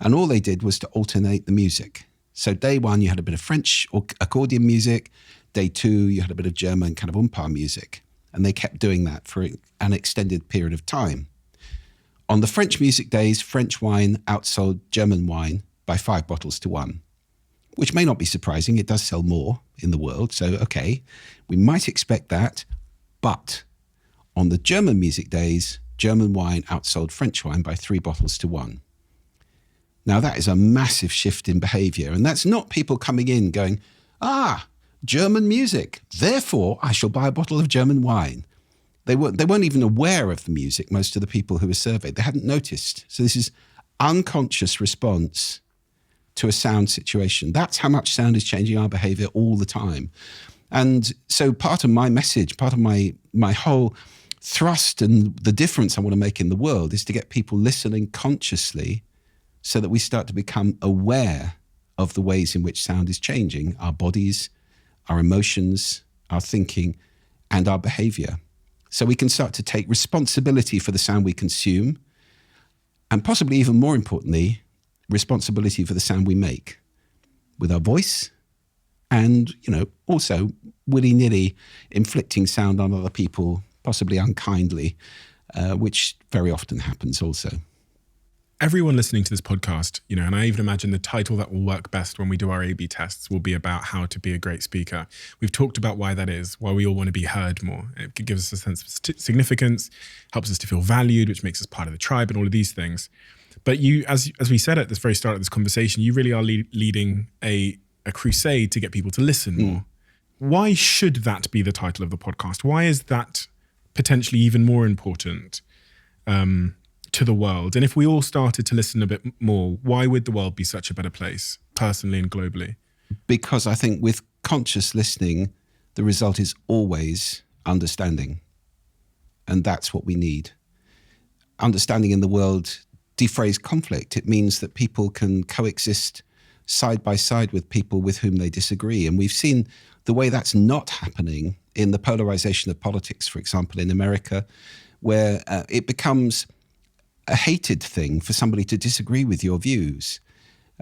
And all they did was to alternate the music. So day 1, you had a bit of French or accordion music. Day 2, you had a bit of German kind of umpa music. And they kept doing that for an extended period of time. On the French music days, French wine outsold German wine by 5 bottles to 1, which may not be surprising. It does sell more in the world. So, okay, we might expect that. But on the German music days, German wine outsold French wine by 3 bottles to 1. Now, that is a massive shift in behavior. And that's not people coming in going, German music, therefore I shall buy a bottle of German wine. They weren't even aware of the music, most of the people who were surveyed. They hadn't noticed. So this is unconscious response to a sound situation. That's how much sound is changing our behavior all the time. And so part of my message, part of my whole thrust and the difference I want to make in the world is to get people listening consciously so that we start to become aware of the ways in which sound is changing our bodies, our emotions, our thinking, and our behavior. So we can start to take responsibility for the sound we consume, and possibly even more importantly, responsibility for the sound we make with our voice and, also willy-nilly inflicting sound on other people, possibly unkindly, which very often happens also. Everyone listening to this podcast, and I even imagine the title that will work best when we do our A/B tests will be about how to be a great speaker. We've talked about why that is, why we all want to be heard more. It gives us a sense of significance, helps us to feel valued, which makes us part of the tribe and all of these things. But you, as we said at this very start of this conversation, you really are leading a crusade to get people to listen more. Why should that be the title of the podcast? Why is that potentially even more important to the world? And if we all started to listen a bit more, why would the world be such a better place, personally and globally? Because I think with conscious listening, the result is always understanding. And that's what we need. Understanding in the world defrays conflict. It means that people can coexist side by side with people with whom they disagree. And we've seen the way that's not happening in the polarization of politics, for example, in America, where it becomes a hated thing for somebody to disagree with your views.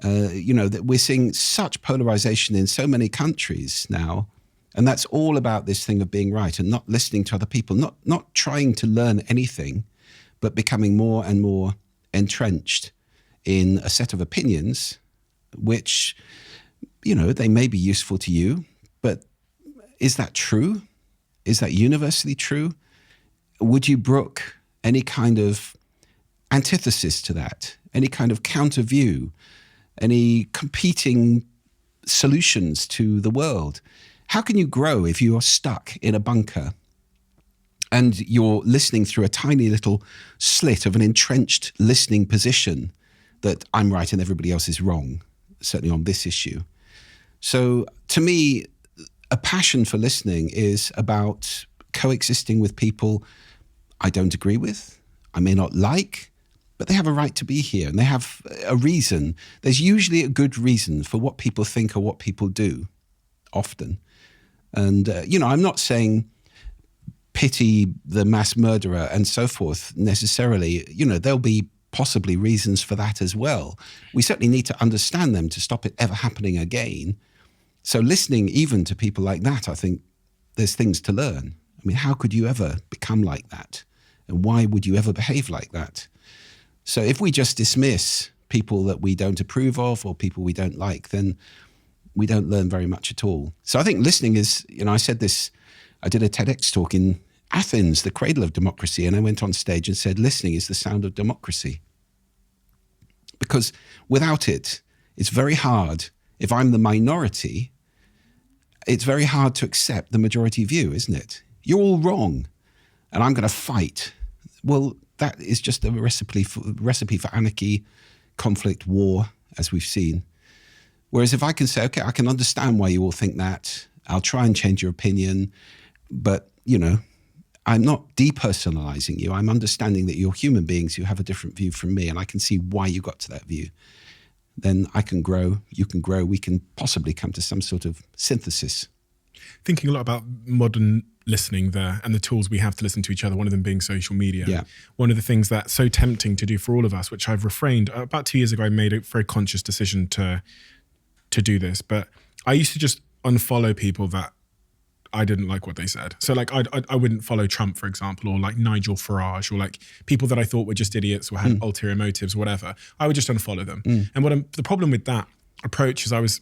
That we're seeing such polarization in so many countries now. And that's all about this thing of being right and not listening to other people, not trying to learn anything, but becoming more and more entrenched in a set of opinions, which, they may be useful to you, but is that true? Is that universally true? Would you brook any kind of antithesis to that, any kind of counter view, any competing solutions to the world? How can you grow if you are stuck in a bunker and you're listening through a tiny little slit of an entrenched listening position that I'm right and everybody else is wrong, certainly on this issue? So to me, a passion for listening is about coexisting with people I don't agree with, I may not like, but they have a right to be here and they have a reason. There's usually a good reason for what people think or what people do, often. And, I'm not saying pity the mass murderer and so forth necessarily. There'll be possibly reasons for that as well. We certainly need to understand them to stop it ever happening again. So listening even to people like that, I think there's things to learn. I mean, how could you ever become like that? And why would you ever behave like that? So if we just dismiss people that we don't approve of or people we don't like, then we don't learn very much at all. So I think listening is, I said this, I did a TEDx talk in Athens, the cradle of democracy, and I went on stage and said, listening is the sound of democracy. Because without it, it's very hard. If I'm the minority, it's very hard to accept the majority view, isn't it? You're all wrong, and I'm going to fight. Well, that is just a recipe for anarchy, conflict, war, as we've seen. Whereas if I can say, okay, I can understand why you all think that, I'll try and change your opinion, but, I'm not depersonalizing you. I'm understanding that you're human beings who have a different view from me, and I can see why you got to that view. Then I can grow, you can grow, we can possibly come to some sort of synthesis. Thinking a lot about modern listening there and the tools we have to listen to each other, one of them being social media. Yeah. One of the things that's so tempting to do for all of us, which I've refrained, about 2 years ago, I made a very conscious decision to do this. But I used to just unfollow people that I didn't like what they said. So like I wouldn't follow Trump, for example, or like Nigel Farage, or like people that I thought were just idiots or had ulterior motives, or whatever. I would just unfollow them. And the problem with that approach is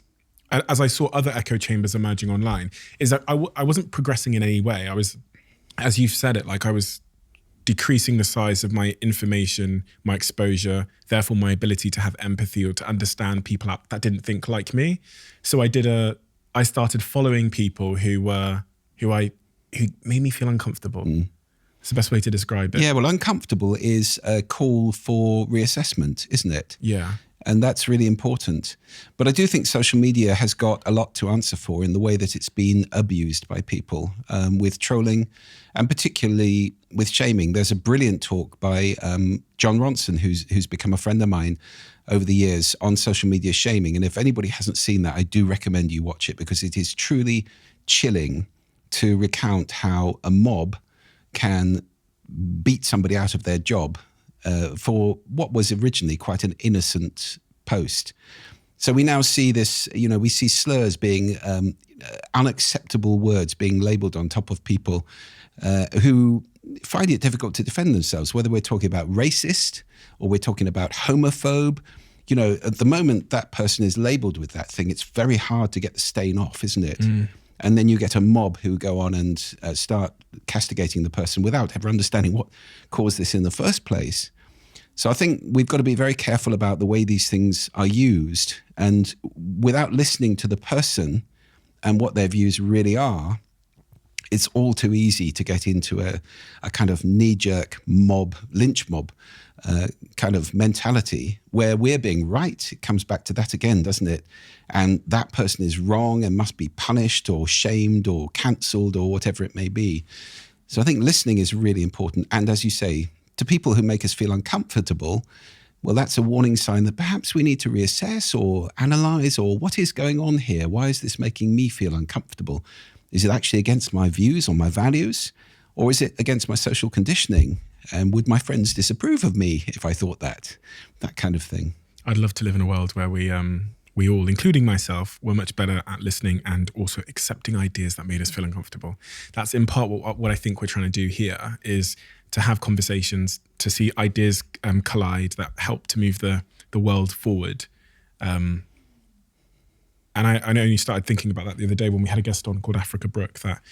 as I saw other echo chambers emerging online, is that I wasn't progressing in any way. I was, as you've said it, like I was decreasing the size of my information, my exposure, therefore my ability to have empathy or to understand people out that didn't think like me. So I started following people who made me feel uncomfortable. It's the best way to describe it. Yeah, well, uncomfortable is a call for reassessment, isn't it? Yeah. And that's really important. But I do think social media has got a lot to answer for in the way that it's been abused by people with trolling and particularly with shaming. There's a brilliant talk by John Ronson, who's become a friend of mine over the years, on social media shaming. And if anybody hasn't seen that, I do recommend you watch it, because it is truly chilling to recount how a mob can beat somebody out of their job for what was originally quite an innocent post. So we now see this, we see slurs being unacceptable words being labelled on top of people who find it difficult to defend themselves, whether we're talking about racist or we're talking about homophobe. At the moment that person is labelled with that thing, it's very hard to get the stain off, isn't it? And then you get a mob who go on and start castigating the person without ever understanding what caused this in the first place. So I think we've got to be very careful about the way these things are used, and without listening to the person and what their views really are, it's all too easy to get into a kind of knee-jerk lynch mob kind of mentality where we're being right. It comes back to that again, doesn't it? And that person is wrong and must be punished or shamed or cancelled or whatever it may be. So I think listening is really important. And as you say, to people who make us feel uncomfortable, well, that's a warning sign that perhaps we need to reassess or analyse, or what is going on here? Why is this making me feel uncomfortable? Is it actually against my views or my values? Or is it against my social conditioning? And would my friends disapprove of me if I thought that? That kind of thing. I'd love to live in a world where we all, including myself, were much better at listening and also accepting ideas that made us feel uncomfortable. That's in part what I think we're trying to do here, is to have conversations, to see ideas collide that help to move the world forward. And I only started thinking about that the other day when we had a guest on called Africa Brooke, that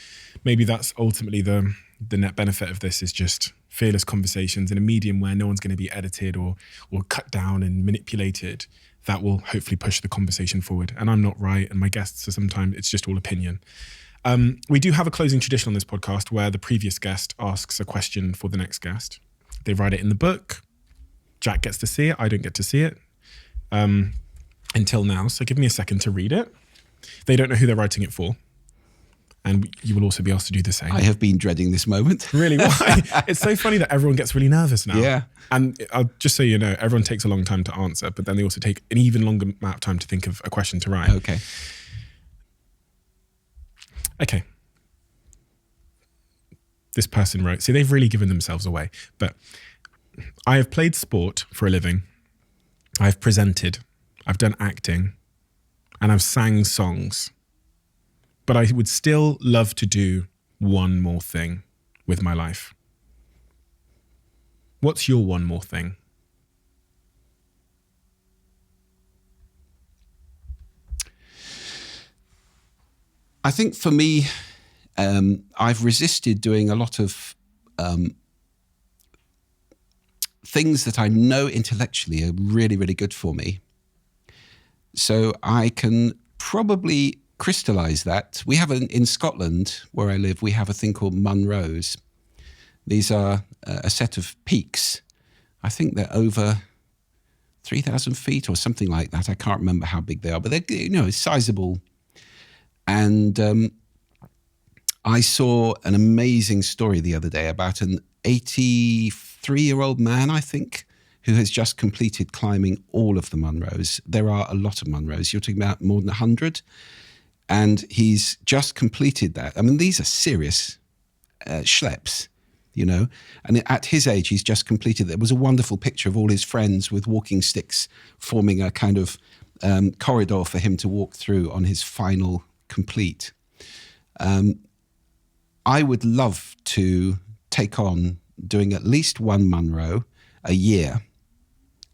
maybe that's ultimately the net benefit of this, is just fearless conversations in a medium where no one's going to be edited or cut down and manipulated. That will hopefully push the conversation forward. And I'm not right, and my guests are sometimes, it's just all opinion. We do have a closing tradition on this podcast where the previous guest asks a question for the next guest. They write it in the book. Jack gets to see it. I don't get to see it until now. So give me a second to read it. They don't know who they're writing it for. And you will also be asked to do the same. I have been dreading this moment. Really? Why? It's so funny that everyone gets really nervous now. Yeah. And just so you know, everyone takes a long time to answer, but then they also take an even longer amount of time to think of a question to write. Okay. This person wrote, see, they've really given themselves away, but I have played sport for a living. I've presented, I've done acting, and I've sang songs. But I would still love to do one more thing with my life. What's your one more thing? I think for me, I've resisted doing a lot of things that I know intellectually are really, really good for me. So I can probably crystallize that. We have in Scotland, where I live, we have a thing called Munros. These are a set of peaks. I think they're over 3,000 feet or something like that. I can't remember how big they are, but they're sizable. And I saw an amazing story the other day about an 83-year-old man, I think, who has just completed climbing all of the Munros. There are a lot of Munros. You're talking about more than 100. And he's just completed that. I mean, these are serious schleps, And at his age, he's just completed. There was a wonderful picture of all his friends with walking sticks forming a kind of corridor for him to walk through on his final complete. I would love to take on doing at least one Munro a year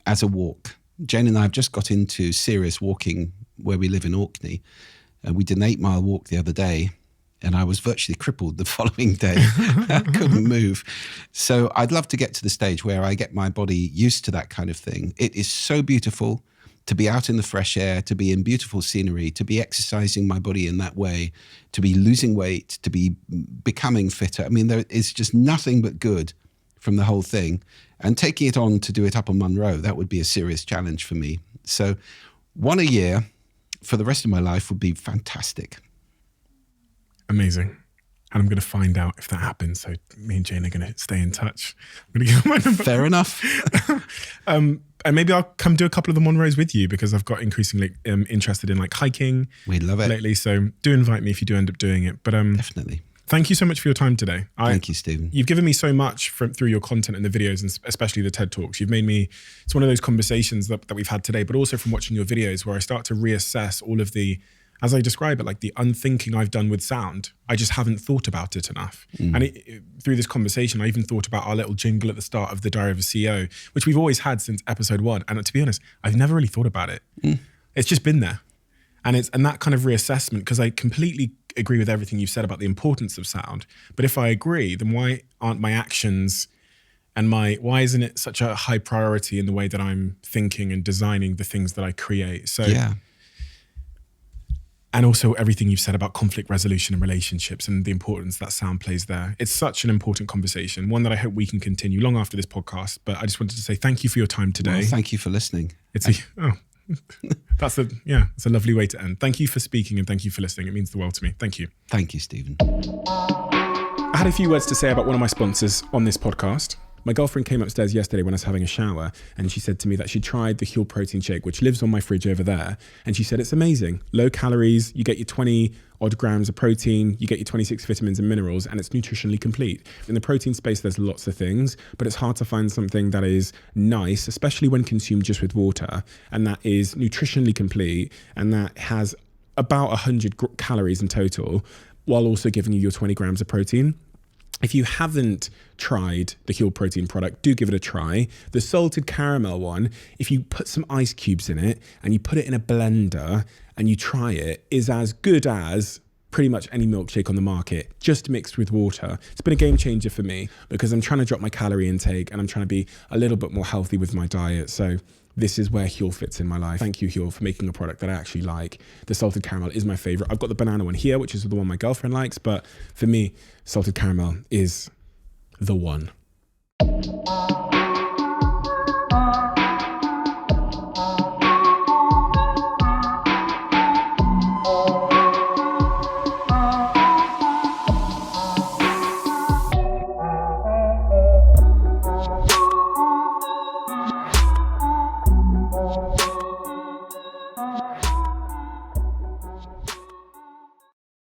as a walk. Jane and I have just got into serious walking where we live in Orkney. We did an 8-mile walk the other day, and I was virtually crippled the following day. I couldn't move. So I'd love to get to the stage where I get my body used to that kind of thing. It is so beautiful to be out in the fresh air, to be in beautiful scenery, to be exercising my body in that way, to be losing weight, to be becoming fitter. I mean, there is just nothing but good from the whole thing. And taking it on to do it up on Monroe, that would be a serious challenge for me. So 1 a year for the rest of my life would be fantastic. Amazing. And I'm going to find out if that happens. So me and Jane are going to stay in touch. I'm going to give my number. Fair enough. And maybe I'll come do a couple of the Monroes with you, because I've got increasingly interested in like hiking. We'd love it. Lately. So do invite me if you do end up doing it. But definitely. Thank you so much for your time today. Thank you, Stephen. You've given me so much through your content and the videos, and especially the TED Talks. You've made me, it's one of those conversations that we've had today, but also from watching your videos where I start to reassess all of the, as I describe it, like the unthinking I've done with sound. I just haven't thought about it enough. And through this conversation, I even thought about our little jingle at the start of the Diary of a CEO, which we've always had since episode 1. And to be honest, I've never really thought about it. It's just been there. And that kind of reassessment, because I completely agree with everything you've said about the importance of sound. But if I agree, then why aren't my actions and why isn't it such a high priority in the way that I'm thinking and designing the things that I create? So, yeah. And also everything you've said about conflict resolution and relationships and the importance that sound plays there. It's such an important conversation, one that I hope we can continue long after this podcast. But I just wanted to say thank you for your time today. Well, thank you for listening. That's a lovely way to end. Thank you for speaking and thank you for listening. It means the world to me. Thank you. Thank you, Stephen. I had a few words to say about one of my sponsors on this podcast. My girlfriend came upstairs yesterday when I was having a shower, and she said to me that she tried the Huel protein shake, which lives on my fridge over there. And she said it's amazing. Low calories, you get your 20 odd grams of protein, you get your 26 vitamins and minerals, and it's nutritionally complete. In the protein space, there's lots of things, but it's hard to find something that is nice, especially when consumed just with water, and that is nutritionally complete, and that has about 100 calories in total, while also giving you your 20 grams of protein. If you haven't tried the Huel protein product, do give it a try. The salted caramel one, if you put some ice cubes in it and you put it in a blender and you try it, is as good as pretty much any milkshake on the market, just mixed with water. It's been a game changer for me because I'm trying to drop my calorie intake and I'm trying to be a little bit more healthy with my diet. So this is where Huel fits in my life. Thank you, Huel, for making a product that I actually like. The salted caramel is my favorite. I've got the banana one here, which is the one my girlfriend likes, but for me, salted caramel is the one.